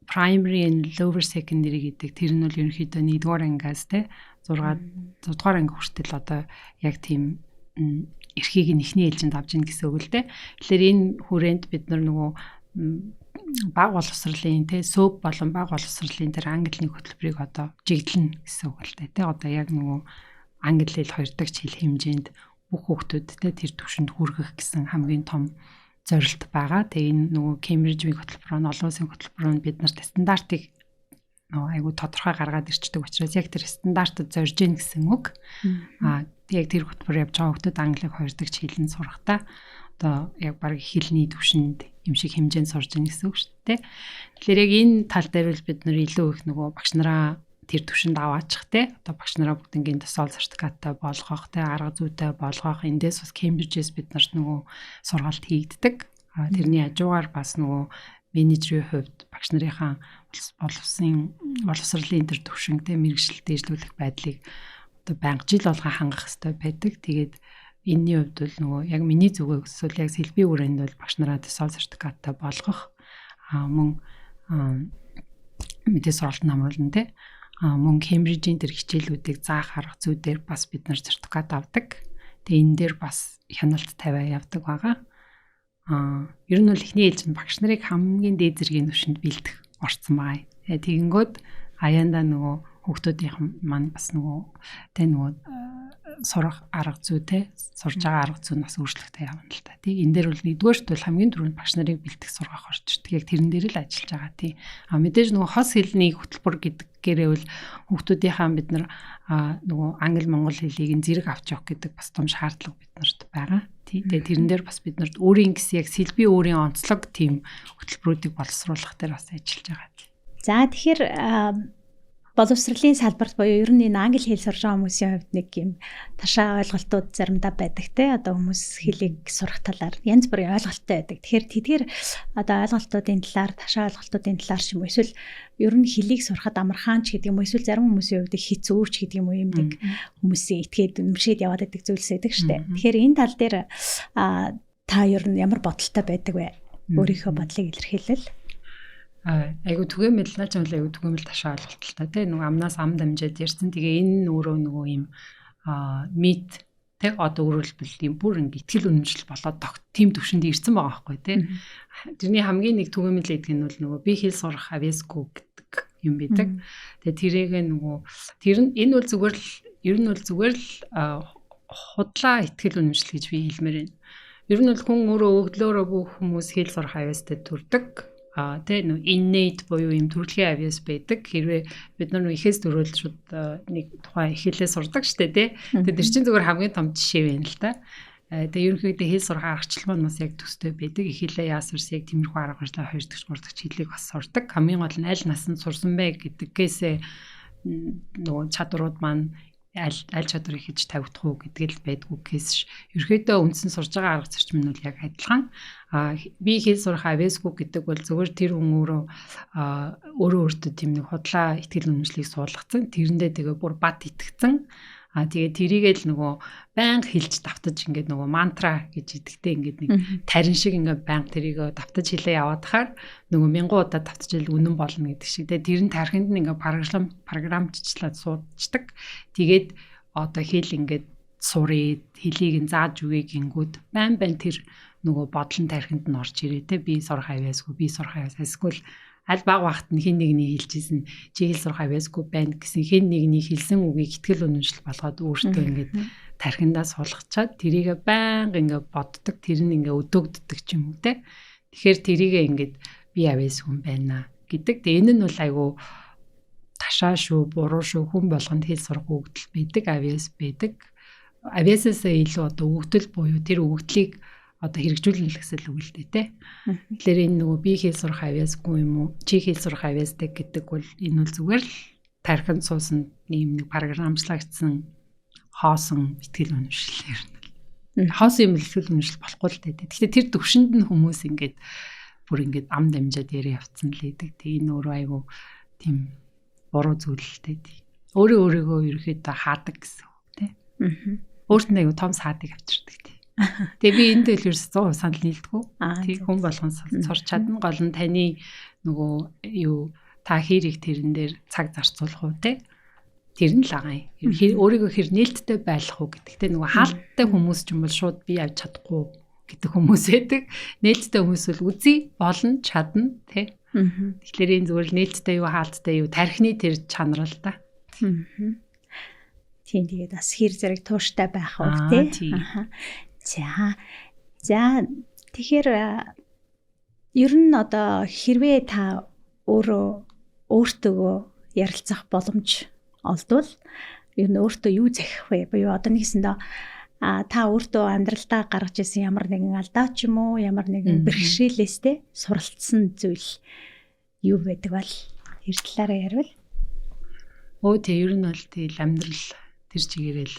S2: primary and lower secondary гэдэг тэр нь бол ерөнхийдөө 1-р ангиас те 6-р анги хүртэл одоо яг тийм эрхийг нэхний ээлжинд авч ийн гэсэн үг л дээ. Тэгэхээр энэ хүрээнд бид нар нөгөө баг боловсролын те СΟБ болон баг боловсролын тэр английн хөтөлбөрийг одоо жиглэнэ гэсэн үг л дээ. Тэ одоо яг нөгөө англи хэл 2 дахь хэл хэмжээнд бүх хүүхдүүд те тэр түвшинд хүргэх гэсэн хамгийн том зорилт байгаа. Тэгээ энэ нөгөө Кембрижийн хөтөлбөр нь олон улсын хөтөлбөр нь бид нарт стандартыг нөгөө айгу тодорхой гаргаад ирчдэг учраас яг тэр стандартад зорж гин гэсэн үг. Яг тэр хөтөлбөр явж байгаа хүмүүс англиг 2 дахь хэлэн сурахтаа одоо яг баг хэлний түвшинд юм шиг хэмжээнд сурж гин гэсэн үг шүү дээ. Тэгэхээр яг энэ тал дээр бол бид нар илүү их нөгөө багш нараа тэр түвшинд аваачих те одоо багш нараа бүгднгийн тосол сертификаттай болгох те арга зүйтэй болгох эндээс бас Кембрижээс бид нарт нөгөө сургалт хийгддэг. тэрний хажуугаар бас нөгөө менежерийн хувьд багш нарынхаа боловсролын тэр төвшинтэй мэрэгжил дэвшлүүлэх байдлыг одоо байнга жил болгон хангах хэрэгтэй байдаг. Тэгээд энэний хувьд бол нөгөө яг миний зүгээс эсвэл яг сэлбийн хүрээнд бол багш нараа дэсол сертификаттай болгох мөн мэдээ сургалт намруулна те мөн Кембрижийн тэр хичээлүүдийг заах арга зүйдээр бас бид нар сертификат авдаг. Тэгээ энэ дээр бас хяналт тавиа явдаг байгаа. Ер нь бол эхний ээлжинд багш нарыг хамгийн дээд зэргийн түвшинд бэлдэх орцсон байгаа. Тэгэнгүүт аяанда нөгөө хүүхдүүдийн маань бас нөгөө тэ нөгөө сурах арга зүйтэй сурж байгаа арга зүй нас өөрчлөлттэй явна л та. Тэг энэ дээр бол нэгдүгээрт бол хамгийн түрүүнд багш нарыг бэлдэх сургах орчдөг. Яг тэрэн дээр л ажиллаж байгаа тий. Мэдээж нөгөө хос хэлний хөтөлбөр гэдгээрээ бол хүүхдүүдийнхаа бид нар нөгөө англи монгол хэлийг зэрэг авч явах гэдэг бас том шаардлага биднэрт байгаа. Тий. Тэгээ тэрэн дээр бас бид нарт өөрийн гэсэн яг сэлбийн өөрийн онцлог тийм хөтөлбөрүүдийг боловсруулах дээр бас ажиллаж байгаа.
S1: За тэгэхээр боловсролын салбарт буюу ер нь энэ англи хэл сурж байгаа хүмүүсийн хувьд нэг юм ташаа ойлголтууд заримдаа байдаг те одоо хүмүүс хэлийг сурах талаар янз бүрийн ойлголттой байдаг. Тэгэхээр тэдгээр одоо ойлголтуудын талаар ташаа ойлголтуудын талаар ч юм уу эсвэл ер нь хэлийг сурахад амархан ч гэдэг юм уу эсвэл зарим хүмүүсийн хувьд хэцүү ч гэдэг юм уу юм нэг хүмүүсийн итгээд үнэмшээд яваад байдаг зүйлс байдаг штэ. Тэгэхээр энэ тал дээр та ер нь ямар бодолтой байдаг вэ? Өөрийнхөө бодлыг илэрхийлэл.
S2: Айгу түгээмэл наач юм айгу түгээмэл ташаа ойлголттой тий нөгөө амнаас ам дамжаад ярьсан. Тэгээ энэ өөрөө нөгөө юм мит тэг одоо өөрөлдвөл юм бүр ингэ итгэл үнэмшил болоод тийм төвшөнд ирсэн байгаа байхгүй тий. Тэрний хамгийн нэг түгээмэл гэдэг нь бол нөгөө би хэл сурах авьяасгүй гэдэг юм байдаг. Тэгээ тэрийг нөгөө тэр нь энэ бол зүгээр л ер нь бол зүгээр л худлаа итгэл үнэмшил гэж би хэлмээр байна. Ер нь бол хүн өөрөө өгдлөөрөө бүх хүмүүс хэл сурах авьяастай төрдөг. Тэ нөө innate буюу юм төрөлхийн авьяас байдаг. Хэрвээ бид нар ихээс дөрөөл шууд нэг тухайн хэлээ сурдаг штэ тий. Тэр чинь зүгээр хамгийн том жишээ байна л та. Тэгээ ерөнхийдөө хэл сурах аргачлал маань бас яг төстэй байдаг. Их хэлээ яасварс яг тиймэрхүү арга барилаа 2 дахь 3 дахь хэлийг бас сурдаг. Хамгийн гол нь аль насанд сурсан бэ гэдгээс нөгөө чадварууд маань аль чадварыг хийж тавигдах уу гэдэг л байдгүй гэхээс ерөөдөө үндсэн сурж байгаа арга зарчим нь бол яг адилхан. Би хэл сурах авьяасгүй гэдэг бол зөвхөн тэр хүн өөртөө тийм нэг худлаа итгэл үнэмшлийг суулгацсан. Тэрэндээ тэгээ бүр бат итгэцэн. Тэгээ тэрийгээ л нөгөө байнга хэлж давтаж ингээд нөгөө мантра гэж идэхтэй ингээд нэг тарин шиг ингээд байнга тэрийг давтаж хэлээ яваад хахаар нөгөө мянган удаа давтаж хэл үнэн болно гэдэг шиг. Тэгээ тэр нь тархинд нь ингээд програмчлаад сууддаг. Тэгээд одоо хэл ингээд сурыг хэлийг нь зааж өгье гингүүд байн тэр нөгөө бодлон тархинд нь орж ирээ те би сурах авьяасгүй би сурах авьяасгүй аль баг багт нь хин нэгний хэлжсэн чи хэл сурах авьяасгүй байна гэсэн хин нэгний хэлсэн үгийг итгэл үнэмшил болгоод өөртөө ингээд тархиндаа суулгачаад тэрийг байнга ингээд боддог тэр нь ингээд өдөөгддөг ч юм уу те тэгэхээр тэрийг ингээд би авьяасгүй байна гэдэг. Тэгээ энэ нь бол айгу ташаа шүү буруу шүү хүн болгонд хэл сурах өгдөл байдаг авьяас байдаг. Авьяасаас илүү одоо өгдөл буюу тэр өгдлийг одоо хэрэгжүүлнэ гэсэл үг л дээ те. Тэгэхээр энэ нөгөө би хэл сурах авьяасгүй юм уу? Чи хэл сурах авьяастай гэдэг бол энэ бол зүгээр л тархинд суусан ийм нэг програмчлагдсан хоосон итгэл үнэмшил юм. Хоосон юм итгэл үнэмшил болохгүй л дээ. Гэхдээ тэр төвшөнд нь хүмүүс ингээд бүр ингээд ам дамжаад яриа явцсан л байдаг. Тэгээ энэ өөрөө айгу тийм буруу зүйл л дээ. Өөрийгөө ерөөхдөө хаадаг гэсэн үг те. Өөрт нь айгу том саадыг авчирдаг те. Тэгээ би энэ дээр ерөөс 100% санал нийлдэггүй. Тэг хүн болгон сурч чадна гол нь таны нөгөө юу та хэрийг тэрэн дээр цаг зарцуулах уу те. Тэр нь л байгаа юм. Өөрийгөө хэр нээлттэй байлгах уу гэдэгтэй нөгөө хаалттай хүмүүс ч юм бол шууд би авч чадахгүй гэдэг хүмүүс байдаг. Нээлттэй хүмүүс бол үзье, болно, чадна те. Тэгэхээр энэ зүгээр л нээлттэй юу хаалттай юу тархины тэр чанар л да.
S1: Тийм тэгээд бас хэр зэрэг тууштай байх уу те. За тэгэхээр ер нь одоо хэрвээ та өөртөө ярилцах боломж олдвол ер нь өөртөө юу захих вэ? Буюу одоо нэгсэндээ та өөртөө амьдралдаа гаргаж ирсэн ямар нэгэн алдаа ч юм уу, ямар нэгэн бэрхшээлээс те суралцсан зүйл юу байдаг бол тэр талаараа ярил.
S2: Тэг ер нь бол тэгэл амьдрал тэр чигээрэл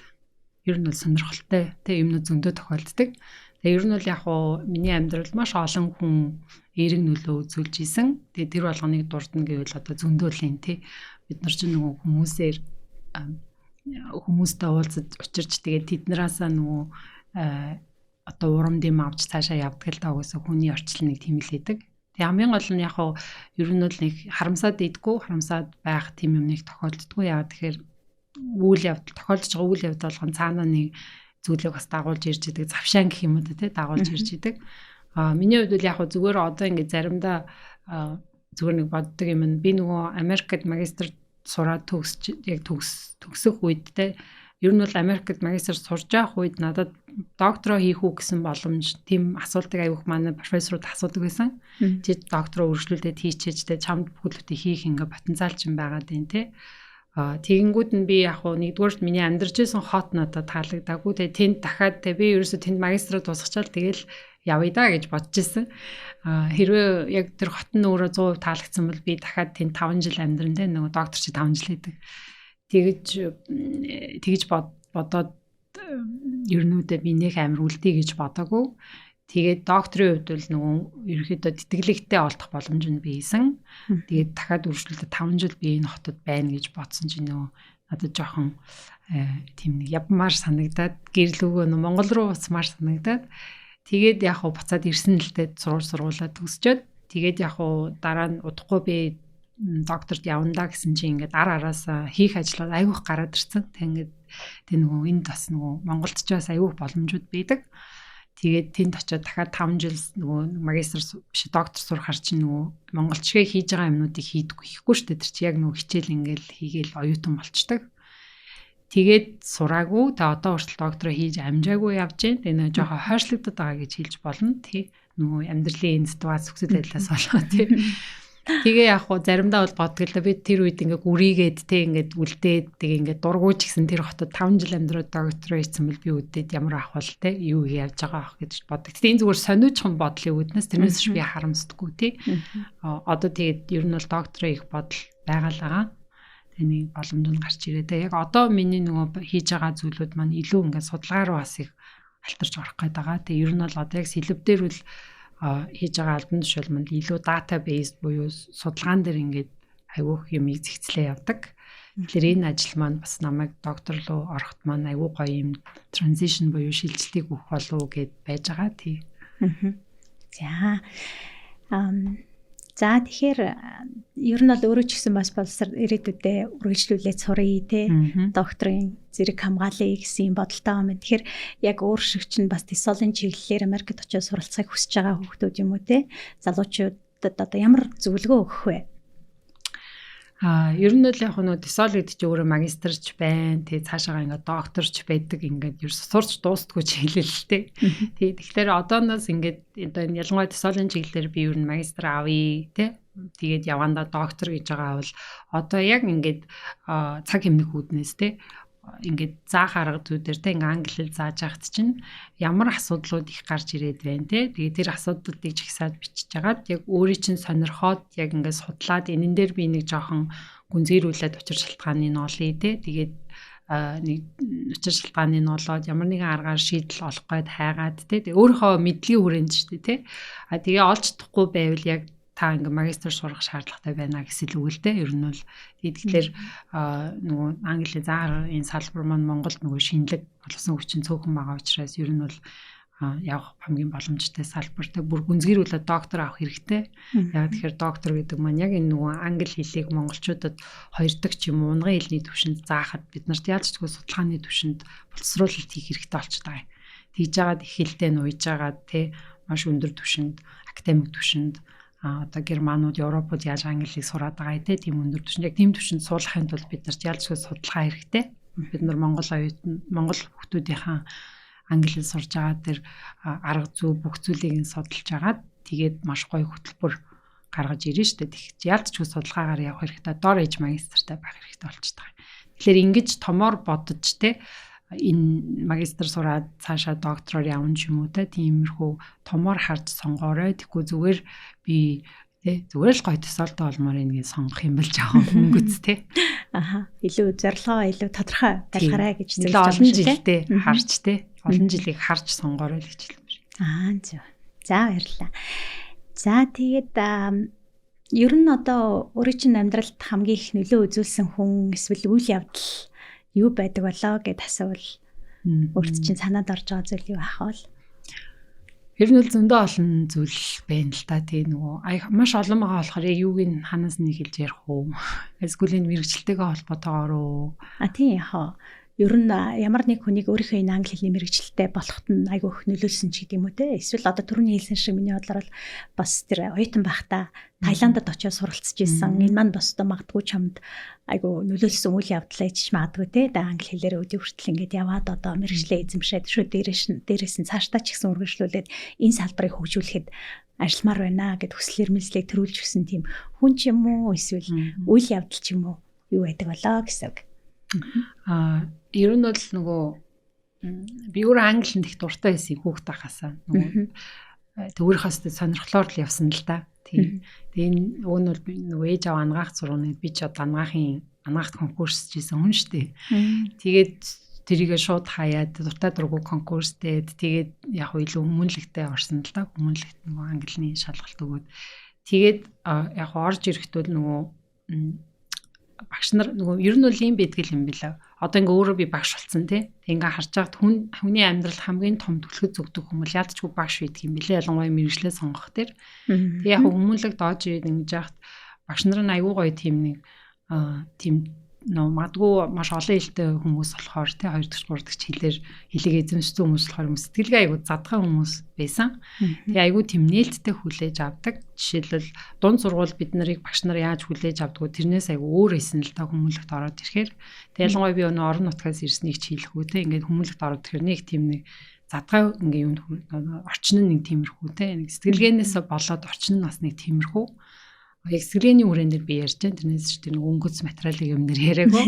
S2: ер нь бол сонирхолтой тэг юмнууд зөндөө тохиолддог. Тэгээ ер нь бол яг хуу миний амьдралд маш олон хүн эерэг нөлөө үзүүлж исэн. Тэгээ тэр болгоныг дурдна гэвэл одоо зөндөөлийн тий бид нар ч нөгөө хүмүүстэй уулзаж учирч тэгээд тэднээсээ нөгөө одоо урам дэм авч цаашаа явдаг л даа гэсэн хүний орчлоныг тэмэлээдэг. Тэгээ хамгийн гол нь яг хуу ер нь бол нэг харамсаад идэггүй, харамсаад байх тийм юм нэг тохиолддгүй. Яагаад тэгэхээр тохиолдож байгаа үйл явдал болгон цаанаа нэг зүйлийг бас дагуулж ирж идэг, завшаан гэх юм уу тий дагуулж ирж идэг. Миний хувьд бол яг хуу зүгээр одоо ингэ заримдаа зүгээр нэг боддог юм нь би нөгөө Америкт магистр сураад төгсөх үед те ер нь бол Америкт магистр сурж байх үед надад доктороо хийх үү гэсэн боломж тийм асуултыг аявуух манай профессорууд асуудаг байсан. Чи доктороо үргэлжлүүлээд хийчихэж те чамд бүхэлдээ хийх ингээ потенциал ч юм байгаад байна те. Тэгэнгүүт нь би яг хуу нэгдүгээрт миний амьдарч байсан хот надад таалагдаагүй те тэнд дахиад те би ерөөсө тэнд магистраа дуусгачаал тэгэл явъя да гэж бодож ирсэн. Хэрвээ яг тэр хот нь өөрөө 100% таалагдсан бол би дахиад тэнд 5 жил амьдран те нөгөө доктор чи 5 жил хийдэг. Тэгж бодоод ернүүдээ би нэг амир үлдээ гэж бодоагүй. Тэгээд докторийн хувьд бол нөгөө ерөөхдөө тэтгэлэгтэй олдох боломж нь бийсэн. Тэгээд дахиад үргэлжлүүлээд 5 жил би энэ хотод байна гэж бодсон чинь нөгөө надад жоохон тийм нэг явмаар санагдаад гэрлүүгөө Монгол руу уцмаар санагдаад тэгээд яг хуу буцаад ирсэн л дээ сургуулаа төгсчөөд тэгээд яг хуу дараа нь удахгүй би докторт явандаа гэсэн чинь ингээд араасаа хийх ажлууд айгүйх гараад ирсэн. Тэгээд тэг нөгөө энд бас нөгөө Монголд ч бас айгүйх боломжууд байдаг. Тэгээд тэнд очиод дахиад 5 жил нөгөө магистр биш доктор сурахар чинь нөгөө монголчгээ хийж байгаа юмнуудыг хийхгүй шүү дээ. Тэр чи яг нөгөө хичээл ингээл хийгээл оюутан болчдаг. Тэгээд сураагүй. Тэгээ одоо хүртэл доктороо хийж амжаагүй явж байна. Тэгээ нөгөө жоохон хойшлогдод байгаа гэж хэлж болно. Тий нөгөө амьдралын энэ ситуац зөвхөн байдлаас болоо тий. Тэгээ яг хуу заримдаа бол боддог л да би тэр үед ингээ гүрийгээд те ингээд үлдээд тэгээ ингээд дургуйч гэсэн тэр хотод 5 жил амьдраад доктороо хийсэн бол би үдээд ямар ахвал те юу явж байгаа ах гэж боддог. Гэтэ энэ зүгээр сониучхан бодлын үүднээс тэрнээс ч би харамсдаггүй те. Одоо тэгээд ер нь бол доктороо их бодол байгаа л байгаа. Тэгээ нэг боломж нь гарч ирээ те. Яг одоо миний нөгөө хийж байгаа зүйлүүд маань илүү ингээд судалгаа руу бас их алтарч орох гээд байгаа. Тэгээ ер нь бол одоо яг сэлбэр дээр бол хийж байгаа албан тушаалманд илүү database буюу судалгаан дээр ингээд айгүйх юмыг зэгцлээ явдаг. Тэгэхээр энэ ажил маань бас намайг доктор руу орохт маань айгүй гоё юм transition буюу шилжилтийг өгөх болов уу гэд байж байгаа тий.
S1: За тэгэхээр ер нь бол өөрөө ч гэсэн бас боловсрол ирээдүйдээ үргэлжлүүлээд сурыг те докторийн зэрэг хамгаалъя гэсэн бодолтой юм. Тэгэхээр яг өөр шиг чинь бас TESOL-ын чиглэлээр Америкт очиж суралцахыг хүсэж байгаа хүүхдүүд юм уу те залуучуудад одоо ямар зөвлөгөө өгөх вэ?
S2: Ер нь л яг нөгөө TESOL гэдэг чинь өөрөө магистрч байна. Тэгээ цаашаа ингээд докторч байдаг. Ингээд ер сурч дуустдаггүй чиглэл л дээ. Тэгэхээр одооноос ингээд одоо энэ ялангуяа TESOL-ын чиглэлээр би ер нь магистр авъя те. Тэгээд явандаа доктор гэж байгаа бол одоо яг ингээд цаг хэмнэх үүднээс те ингээд заах арга зүйдэр те ингээ англи хэл зааж яхад чинь ямар асуудлууд их гарч ирээд байна те. Тэгээд тэр асуудлуудыг жигсаад бичиж жагаад яг өөрийн чинь сонирхоод яг ингээ судлаад энэн дээр би нэг жоохон гүнзгийрүүлээд учир шалтгааныг нь олъё те. Тэгээд нэг учир шалтгааныг нь олоод ямар нэгэн аргаар шийдэл олох гээд хайгаад те. Тэгээд өөрийнхөө мэдлэгийн хүрээнд шүү дээ те. Тэгээ олж чадахгүй байвал яг та ингээ магистр сурах шаардлагатай байна гэсэн үг л дээ. Ер нь бол тэгэхээр нөгөө англи заар энэ салбар маань Монголд нөгөө шинэлэг болсон хүчин цөөхөн байгаа учраас ер нь бол явах хамгийн боломжтой салбартай бүр гүнзгийрүүлээд доктор авах хэрэгтэй. Яг тэгэхээр доктор гэдэг маань яг энэ нөгөө англи хэлийг монголчуудад хоёр дахь ч юм уу унган хэлний түвшинд заахад бид нарт яаж ч судалгааны түвшинд боловсруулалт хийх хэрэгтэй болчиход байгаа юм. Тэгж жагаад их хэлтэй нуйж жагаад те маш өндөр түвшинд академик түвшинд одоо германууд Европод яаж англи хэлийг сураад байгаа те тийм өндөр түвшинд яг тийм түвшинд суулгахын тулд бид нарт ялж судалгаа хэрэгтэй. Бид нар Монгол хүүхдүүдийн англи хэл сурж байгаа тэр арга зүй бүх зүйлийг нь судалж агаад тэгээд маш гоё хөтөлбөр гаргаж ирнэ шүү дээ. Тэгж ялж судалгаагаар явах хэрэгтэй. Дор ээж магистртай байх хэрэгтэй болчиход байгаа. Тэгэхээр ингэж томоор бодож те энэ магистр сураад цаашаа доктороор явна ч юм уу те тиймэрхүү томоор харж сонгоорой. Тэгэхгүй зүгээр би зүгээр л гоё TESOL-той олмоор ингэ сонгох юм бол жоохон хөнгөц те.
S1: Илүү зорилгоо илүү тодорхой байлгаарай гэж
S2: зөвлөж байгаа юм шиг те. Харж те. Олон жилийг харж сонгоорой л гэж хэлмээр.
S1: Зөв. За баярлалаа. За тэгээд ер нь одоо өөрийн чинь амьдралд хамгийн их нөлөө үзүүлсэн хүн эсвэл үйл явдал юу байдаг болоо гэд асуувал өөрт чинь санаад орж байгаа зүйл юу ах вэ?
S2: Ер нь л зөндөө олон зүйл байна л та. Тэгээ нөгөө маш олон байгаа болохоор юуг нь ханаас нэг хэлж ярих уу? Эсвэл энэ мэрэгчлэлтэйгээ холбоотойгоор уу?
S1: Тийм яхаа. Ер нь ямар нэг хүнийг өөрийнхөө энэ англи хэлний мэрэгчлэлтэй болоход нь айгүй их нөлөөлсөн ч гэдэм үү те. Эсвэл одоо түрүүний хэлсэн шиг миний бодлоор бол бас тэр оюутан байхдаа Таиландд очиж суралцж исэн. Энэ маань бас одоо магадгүй чамд айгүй нөлөөлсөн үйл явдал ээж магадгүй те. Англи хэлээр өдөө хүртэл ингээд яваад одоо мэрэгчлээ эзэмшээд шүү дээрээс нь цаашдаа ч гэсэн үргэлжлүүлээд энэ салбарыг хөгжүүлэхэд ажилламаар байна гэд хүсэл эрмэлзлийг төрүүлж өгсөн тийм хүн ч юм уу эсвэл үйл явдал ч юм уу юу байдаг болоо гэсэн үг.
S2: Ер нь бол нөгөө би өөр англинд их дуртай байсан хүүхд тахасаа нөгөө өөрийнхөөс сонирхлоор л явсан л да. Тийм. Тэгээ энэ нь бол нөгөө ээж аваа ангаах зурганы би ч одоо ангаахт конкурс хийсэн хүн шүү дээ. Тэгээд тэрийгээ шууд хаяад дуртай дургу конкурстэд тэгээд яг илүү хүмүүнлэгтэй орсон л да. Хүмүүнлэгт нөгөө английн шалгалт өгөөд тэгээд яг орж ирэхдээ нөгөө багш нар нөгөө ер нь бол ийм байдаг юм билээ. Одоо ингээ өөрөө би багш болсон тий. Ингээ харж байгаад хүний амьдрал хамгийн том түлхэж зөвдөг хүмүүс яалтчгүй багш байдаг юм билээ. Ялангуяа мэрэгчлээ сонгох тэр. Тэг яг хүмүүнлэг доож ирээд ингэж яахад багш нар нь аягүй гоё тийм нэг тийм магадгүй маш олон хэлтэй хүмүүс болохоор тий 2 дахь 3 дахь хэлээр хэлийг эзэмшсэн хүмүүс болохоор сэтгэлгээ аягүй задгаан хүмүүс байсан. Тэгээ аягүй тийм нээлттэй хүлээж авдаг. Жишээлбэл дунд сургууль бид нарыг багш нар яаж хүлээж авдаггүй тэрнээс аягүй өөр исэн л та хүмүүнлэгт ороод ирэхээр тэгээ ялангуяа би өнөө орон нутгаас ирснийг ч хэлэхгүй тий ингээд хүмүүнлэгт ороод ирэхээр нэг тийм нэг задгаа ингээ юм орчин нь нэг тиймэрхүү тий нэг сэтгэлгээнээс болоод орчин нь бас нэг тиймэрхүү. Яг сэтгэлгээний хүрээнд дээр би ярьж байна. Тэрнээс ч тэр өнгөц материалын юм нэр яриаггүй.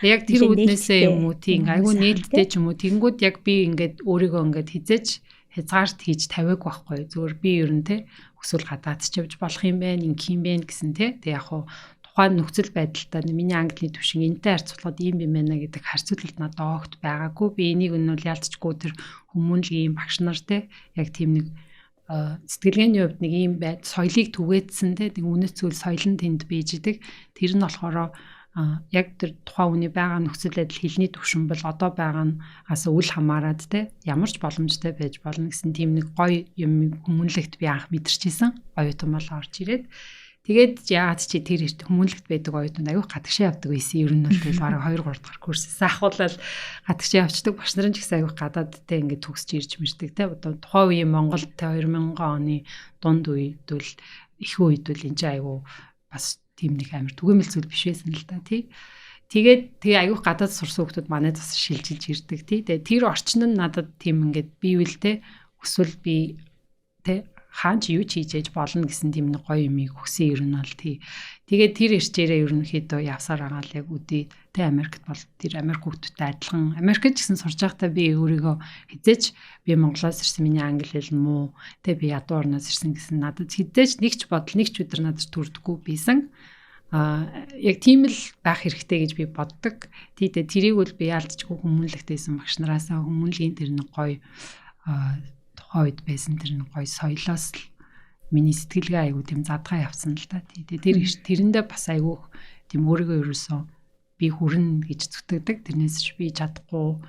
S2: Яг тэр үүднээсээ юм уу тийм айгүй нээлттэй ч юм уу. Тэнгүүд яг би ингээд өөрийгөө ингээд хизээж хязгаарт хийж тавиаг байхгүй. Зөвөр би ер нь те өсвөл гадаад ч явж болох юм байна, ингэх юм байна гэсэн те. Тэг яг хуу тухайн нөхцөл байдалтай миний английн төвшин энтэй харьцуулахад ийм юм байна гэдэг харьцуулалт надад огт байгаагүй. Би энийг нь бол ялцчгүй тэр хүмүүнлэгийн багш нар те яг тийм нэг сэтгэлгээний хувьд нэг юм байд соёлыг түгээдсэн те үнэт зүйл соёл нь тэнд бийж идэг. Тэр нь болохоор яг тэр тухайн хүний байгаа нөхцөл байдал хэлний төвшин бол одоо байгаа наас үл хамааран те ямар ч боломжтой байж болно гэсэн тийм нэг гоё юм хүмүүнлэгт би анх мэдэрчээсэн. Оюутан бол орж ирээд тэгээд яагаад чи тэр хүмүүнлэгт байдаг оюутнууд аюух гадагшаа явдаг байсан. Ер нь бол тэгэл бараг 2 3 дахь курсээс ахуулаад гадагшаа явцдаг. Багш нарын ч гэсэн аюух гадаадтай ингээд төгсж ирж мэрдэг те. Одоо тухайн үеийн Монголд 2000 оны дунд үед бол их үед бол энэ аюу бас тийм нэг амар түгээмэл зүйл биш байсан л да тий. Тэгээд аюух гадаад сурсан хүмүүс манай засар шилжилж ирдэг тий. Тэр орчин нь надад тийм ингээд бивэл те өсвөл би те хаач юу ч хийж болно гэсэн тийм нэг гоё юмыг хүсэн ер нь бол тий. Тэгээд тэр ирчээрээ ерөнхийдөө явсаар байгаа л яг үдээ тэ Америкт бол тэр Америк хүүхдүүдтэй адилхан Америкт ч гэсэн сурж байхдаа би өөрийгөө хизээч би Монголоос ирсэн миний англи хэл муу тэ би ядуу орноос ирсэн гэсэн надад хизээч нэг ч бодол нэг ч өдөр надад төрдөггүй байсан. Яг тийм л байх хэрэгтэй гэж би боддог. Тий тэрийг бол би яалтчгүй хүмүүнлэгтэйсэн багш нараасаа хүмүүнлэгийн тэр нэг гоё хойд байсан тэр нэг гоё соёлоос л миний сэтгэлгээ аягүй тийм задгаа явсан л да. Тэрэндээ бас аягүй тийм өөрийгөө ерөөсөө би хүрнэ гэж зүтгэдэг. Тэрнээс ч би чадахгүй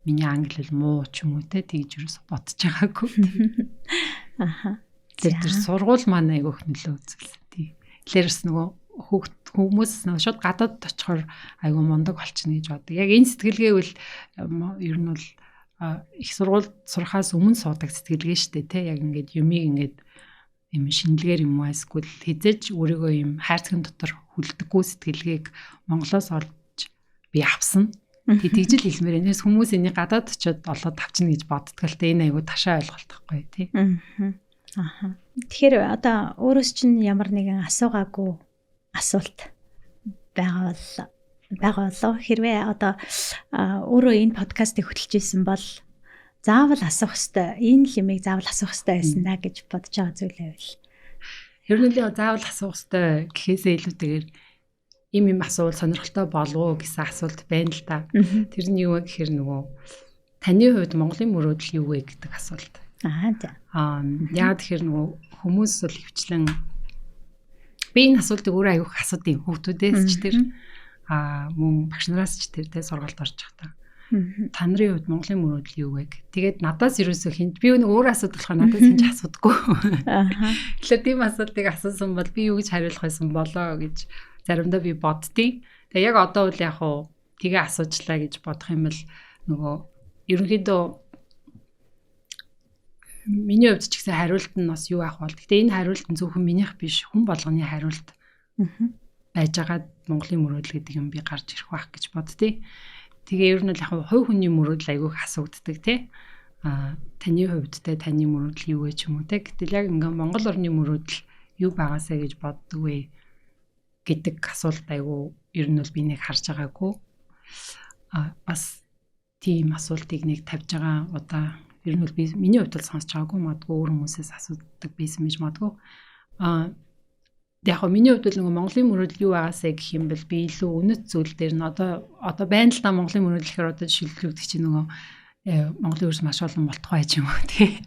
S2: миний англи хэл муу ч юм уу те тэгж ерөөсөө бодож байгаагүй.
S1: Аха.
S2: Тэр сургууль маань аягүй их нөлөө үзүүлсэн. Тий. Тэгэхээр бас нөгөө хүмүүс шууд гадаад очихоор аягүй мундаг болчихно гэж боддог. Яг энэ сэтгэлгээ бол ер нь бол их сургууль сурахаас өмнө суудаг сэтгэлгээ шүү дээ те яг ингээд юмыг ингээд юм шинэлгээр юм уу эсвэл хизээж өөрийгөө юм хайрцагын дотор хүлдэггүй сэтгэлгээг Монголоос олж би авсан. Тэгж л хэлмээр энэс хүмүүс энийг гадаад очиод олоод авчна гэж боддог л те энэ айгу ташаа ойлголт байхгүй тий.
S1: Аа. Тэгэхээр одоо өөрөөс чинь ямар нэгэн асуугаагүй асуулт байгаа болоо хэрвээ одоо өөрөө энэ подкастыг хөтлж ирсэн бол заавал асуух хэвээр энэ лимийг заавал асуух хэвээр байсан даа гэж бодож байгаа зүйл байвал.
S2: Ер нь л заавал асуух хэвээр гэхээсээ илүүтэйгээр им асуувал сонирхолтой болов уу гэсэн асуулт байна л та. Тэр нь юу вэ гэхээр нөгөө таны хувьд Монголын мөрөөдөл юу вэ гэдэг асуулт.
S1: За.
S2: Яагаад тэгэхээр нөгөө хүмүүс бол хөвчлэн би энэ асуултыг өөрөө аягүй асуудیں۔ Хүүхдүүдээс ч тэр мөн багш нараас ч тэр сургалт орж байгаа. Та нарын хувьд Монголын мөрөөдөл юу вэ? Тэгээд надаас ерөөсөө хинт би өөрөө асуудаг болохоор надаас хинж асуудаггүй. Тэгэхээр тийм асуултыг асуусан бол би юу гэж хариулах байсан болоо гэж заримдаа би боддیں۔ Тэгээ яг одоо бол яг хуу тгээ асуучлаа гэж бодох юм бол нөгөө ерөнхийдөө миний хувьд ч гэсэн хариулт нь бас юу ах бол. Гэтэ энэ хариулт нь зөвхөн минийх биш, хүн болгоны хариулт байж байгаад Монголын мөрөөдөл гэдэг юм би гарч ирэх байх гэж боддیں۔ Тэгээ ер нь л яг хувь хүний мөрөөдөл айгүйх асуудаг тий. Таны хувьд те таны мөрөөдөл юу вэ ч юм уу те. Гэтэл яг ингээм Монгол орны мөрөөдөл юу байгаасаа гэж боддог вэ гэдэг асуулт айгүй ер нь бол би нэг харж байгаагүй. Бас тийм асуултыг нэг тавьж байгаа удаа ер нь бол би миний хувьд бол сонсож байгаагүй, магадгүй өөр хүмүүсээс асуудаг байсан гэж магадгүй. Яг миний хувьд л Монголын мөрөөдөл юу байгаасаа гэх юм бол би илүү үнэт зүйл дээр нь одоо байна л да Монголын мөрөөдөл гэхээр одоо жишээлбэл чинь нөгөө Монголын ерөөс маш олон болтгой байж юм уу тий.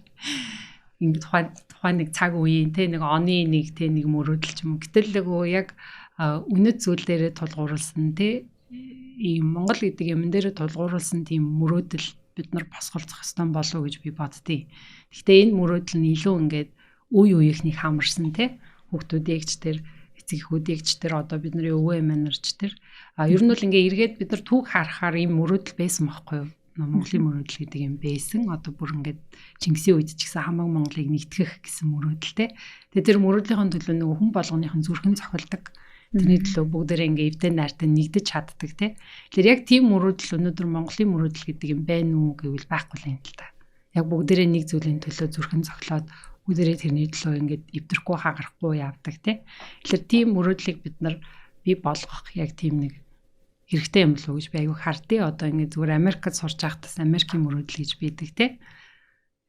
S2: Ингээд тухайн нэг цаг үеийн тий нэг оны нэг тий нэг мөрөөдөл ч юм уу. Гэтэл нөгөө яг үнэт зүйл дээрээ тулгуурласан тий ийм Монгол гэдэг юм дээрээ тулгуурласан тийм мөрөөдөл бид нар босголцох ёстой болов уу гэж би боддیں۔ Гэхдээ энэ мөрөөдөл нь илүү ингээд үе үеийнхнийг хамарсан тий хүүхдүүдийгч тэр эцэг эхүүдийгч тэр одоо бидний өвөө эмээнэрч тэр ер нь бол ингээ эргээд бид нар түүх харахаар ийм мөрөөдөл байсан байхгүй юу? Монголын мөрөөдөл гэдэг юм байсан. Одоо бүр ингээд Чингисийн үед ч гэсэн хамаг Монголыг нэгтгэх гэсэн мөрөөдөлтэй. Тэгээ тэр мөрөөдлийн төлөө нөгөө хүн болгоныхон зүрхэн цохилдог. Тэрний төлөө бүгдээрээ ингээ эвдэн найртай нэгдэж чаддаг тий. Тэгэхээр яг тийм мөрөөдөл өнөөдөр Монголын мөрөөдөл гэдэг юм байна уу гэвэл байхгүй л юм л та. Яг бүгдээрээ нэг зүйлийн төлөө зүрхэн цохилоод бүгдээрээ тэрний төлөө ингээд эвдрэхгүй хагарахгүй явдаг тий. Тэгэхээр тийм мөрөөдлийг бид нар бий болгох яг тийм нэг хэрэгтэй юм болов уу гэж би аягүй хардیں۔ Одоо ингээд зүгээр Америкт сурч байхдаас Америкийн мөрөөдөл гэж бидэг тий.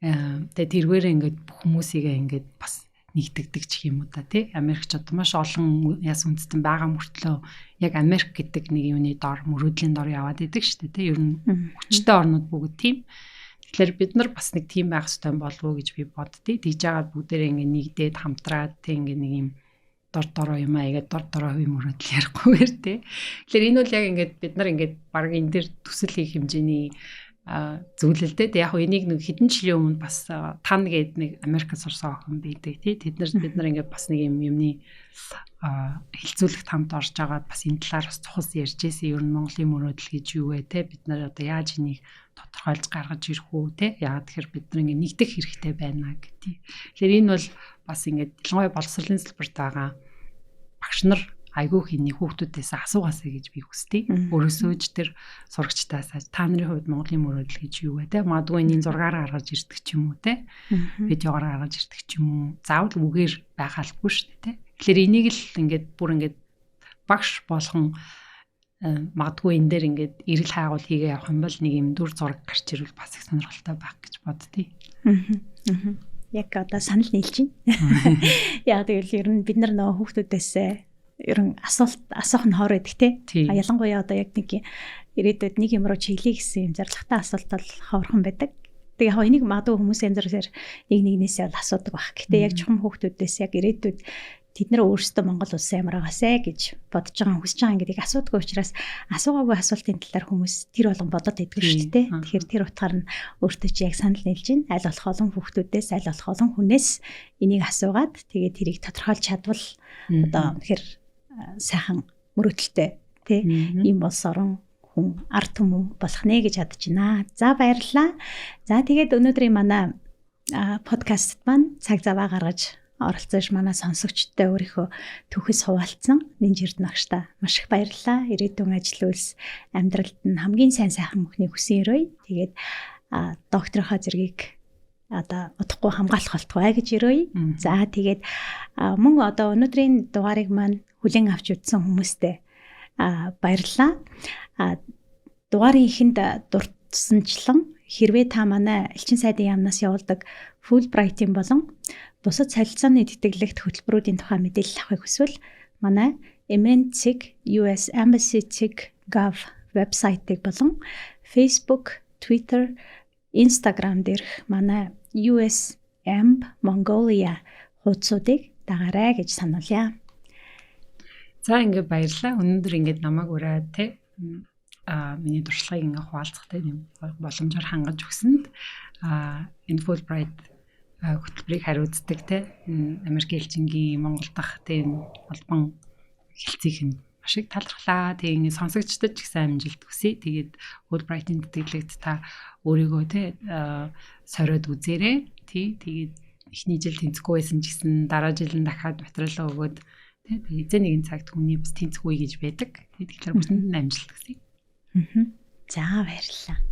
S2: Тэгээ тэргээр ингээд бүх хүмүүсийгээ ингээд бас нэгтгэдэг ч юм уу та тий. Америкч одоо маш олон яс үндэстэн байгаа мөртлөө яг Америк гэдэг нэг юуны дор мөрөөдлийн дор яваад идэг шүү дээ тий. Ер нь хүчтэй орнууд бүгд тийм. Тэгэхээр бид нар бас нэг тийм байх хэрэгтэй болов уу гэж би боддیں۔ Тэгж яагаад бүгдээрээ ингээ нэгдээд хамтраад тэг ингээ нэг юм дороо юм аягаад дороо хувийн мөрөөдөл ярихгүйгээр тий. Тэгэхээр энэ бол яг ингээд бид нар ингээд баг энэ дэр төсөл хийх хэмжээний зүйлэлтэй. Яг хөө энийг нэг хэдэн жилийн өмнө бас тан гээд нэг Америкт сурсан охин байдаг тий. Бид нар ингээд бас нэг юм юмны хилцүүлэгт хамт орж агаад бас энэ талаар бас цухас ярьж байсан. Ер нь Монголын мөрөөдөл гэж юу вэ те? Бид нар одоо яаж энийг тодорхойлж гаргаж ирэх үү те? Яагаад тэгэхээр бид нар ингээд нэгдэх хэрэгтэй байна гэдэг. Тэгэхээр энэ бол бас ингээд ялангуяа боловсролын салбарт байгаа багш нар айгүй хийний хүүхдүүдээс асуугаасаа гэж би хүсдэг. Өөрөөсөө ч тэр сурагчдаас та нарын хувьд Монголын мөрөөдөл гэж юу вэ те? Магадгүй энэ зургаар гаргаж ирдэг ч юм уу те? Видеогоор гаргаж ирдэг ч юм уу? Заавал үгээр байхалгүй шүү дээ те? Тэгэхээр энийг л ингээд бүр ингээд багш болгон магадгүй энэ дээр ингээд эрэл хайгуул хийгээ явах юм бол нэг юм дүр зураг гарч ирвэл бас их сонирхолтой байх гэж боддیں۔
S1: Яг одоо санал нийлж байна. Яа тэгэл ер нь бид нар нөгөө хүүхдүүдээс ер нь асуух нь хоор байдаг те. Ялангуяа одоо яг нэг ирээдүйд нэг юм руу чиглэе гэсэн юм зорилготой асуулт бол ховорхон байдаг. Тэгээ яг энийг магадгүй хүмүүс янз бүрээр нэг нэгнээсээ бол асуудаг байх. Гэхдээ яг чухам хүүхдүүдээс яг ирээдүйд тэд нар өөрсдөө Монгол улсын ямар байгаасэ гэж бодож байгаа хүсэж байгаа гэдгийг асуудаг учраас асуугаагүй асуултын талаар хүмүүс тэр болгон бодоод идэх шүү дээ. Тэгэхээр тэр утгаар нь өөртөө чи яг санал нийлж байна. Аль болох олон хүүхдүүдээс аль болох олон хүнээс энийг асуугаад тэгээд тэрийг тодорхойлж чадвал одоо тэгэхээр сайхан мөрөөдөлтэй тий ийм улс орон хүн ард түмэн болох нэ гэж бодож байна. За баярлалаа. За тэгээд өнөөдрийн манай подкастт маань цаг зав гаргаж оролцож манай сонсогчдод өөрийнхөө түүхээс хуваалцсан Нинж Эрдэнэ маш их баярлалаа. Ирээдүйн ажил үйлс амьдралд нь хамгийн сайн сайхан мөхнийг хүсэн өрөөе. Тэгээд докторийнхаа зэргийг одоо удахгүй хамгаалах болтугай гэж өрөөе. За тэгээд мөн одоо өнөөдрийн дугаарыг маань хүлээн авч үзсэн хүмүүстээ баярлалаа. Дугаарын эхэнд дурдсанчлан хэрвээ та манай элчин сайдын яамнаас явуулдаг Fulbright-ийн болон бусад солилцооны тэтгэлэгт хөтөлбөрүүдийн тухай мэдээлэл авахыг хүсвэл манай MNCIG US Embassy.gov вебсайтыг болон Facebook, Twitter, Instagram дээрх манай USAMB Mongolia хуудсуудыг дагаарай гэж сануулъя.
S2: За ингээ баярлалаа. Өнөөдөр ингээд намайг ураад те миний туршлагыг ингээ хуваалцахтай юм боломжоор хангаж өгсөнд энэ Fulbright хөтөлбөрийг хариуцдаг те Америк элчингийн Монгол дахь те холбон хэлцээх нь маш их талархлаа. Тэгээ ингээ сонсогчдод ч гэсэн амжилт хүсье. Тэгээд Fulbright-ийн тэтгэлэгт та өөрийгөө те сороод үзээрэй. Тэгээд эхний жил тэнцэхгүй байсан ч гэсэн дараа жил нь дахиад материалаа өгөөд тэгээ эзэн нэгэн цагт хүний бас тэнцэхгүй гэж байдаг. Тэгэхээр бүгдэнд амжилт хүсье.
S1: За баярлалаа.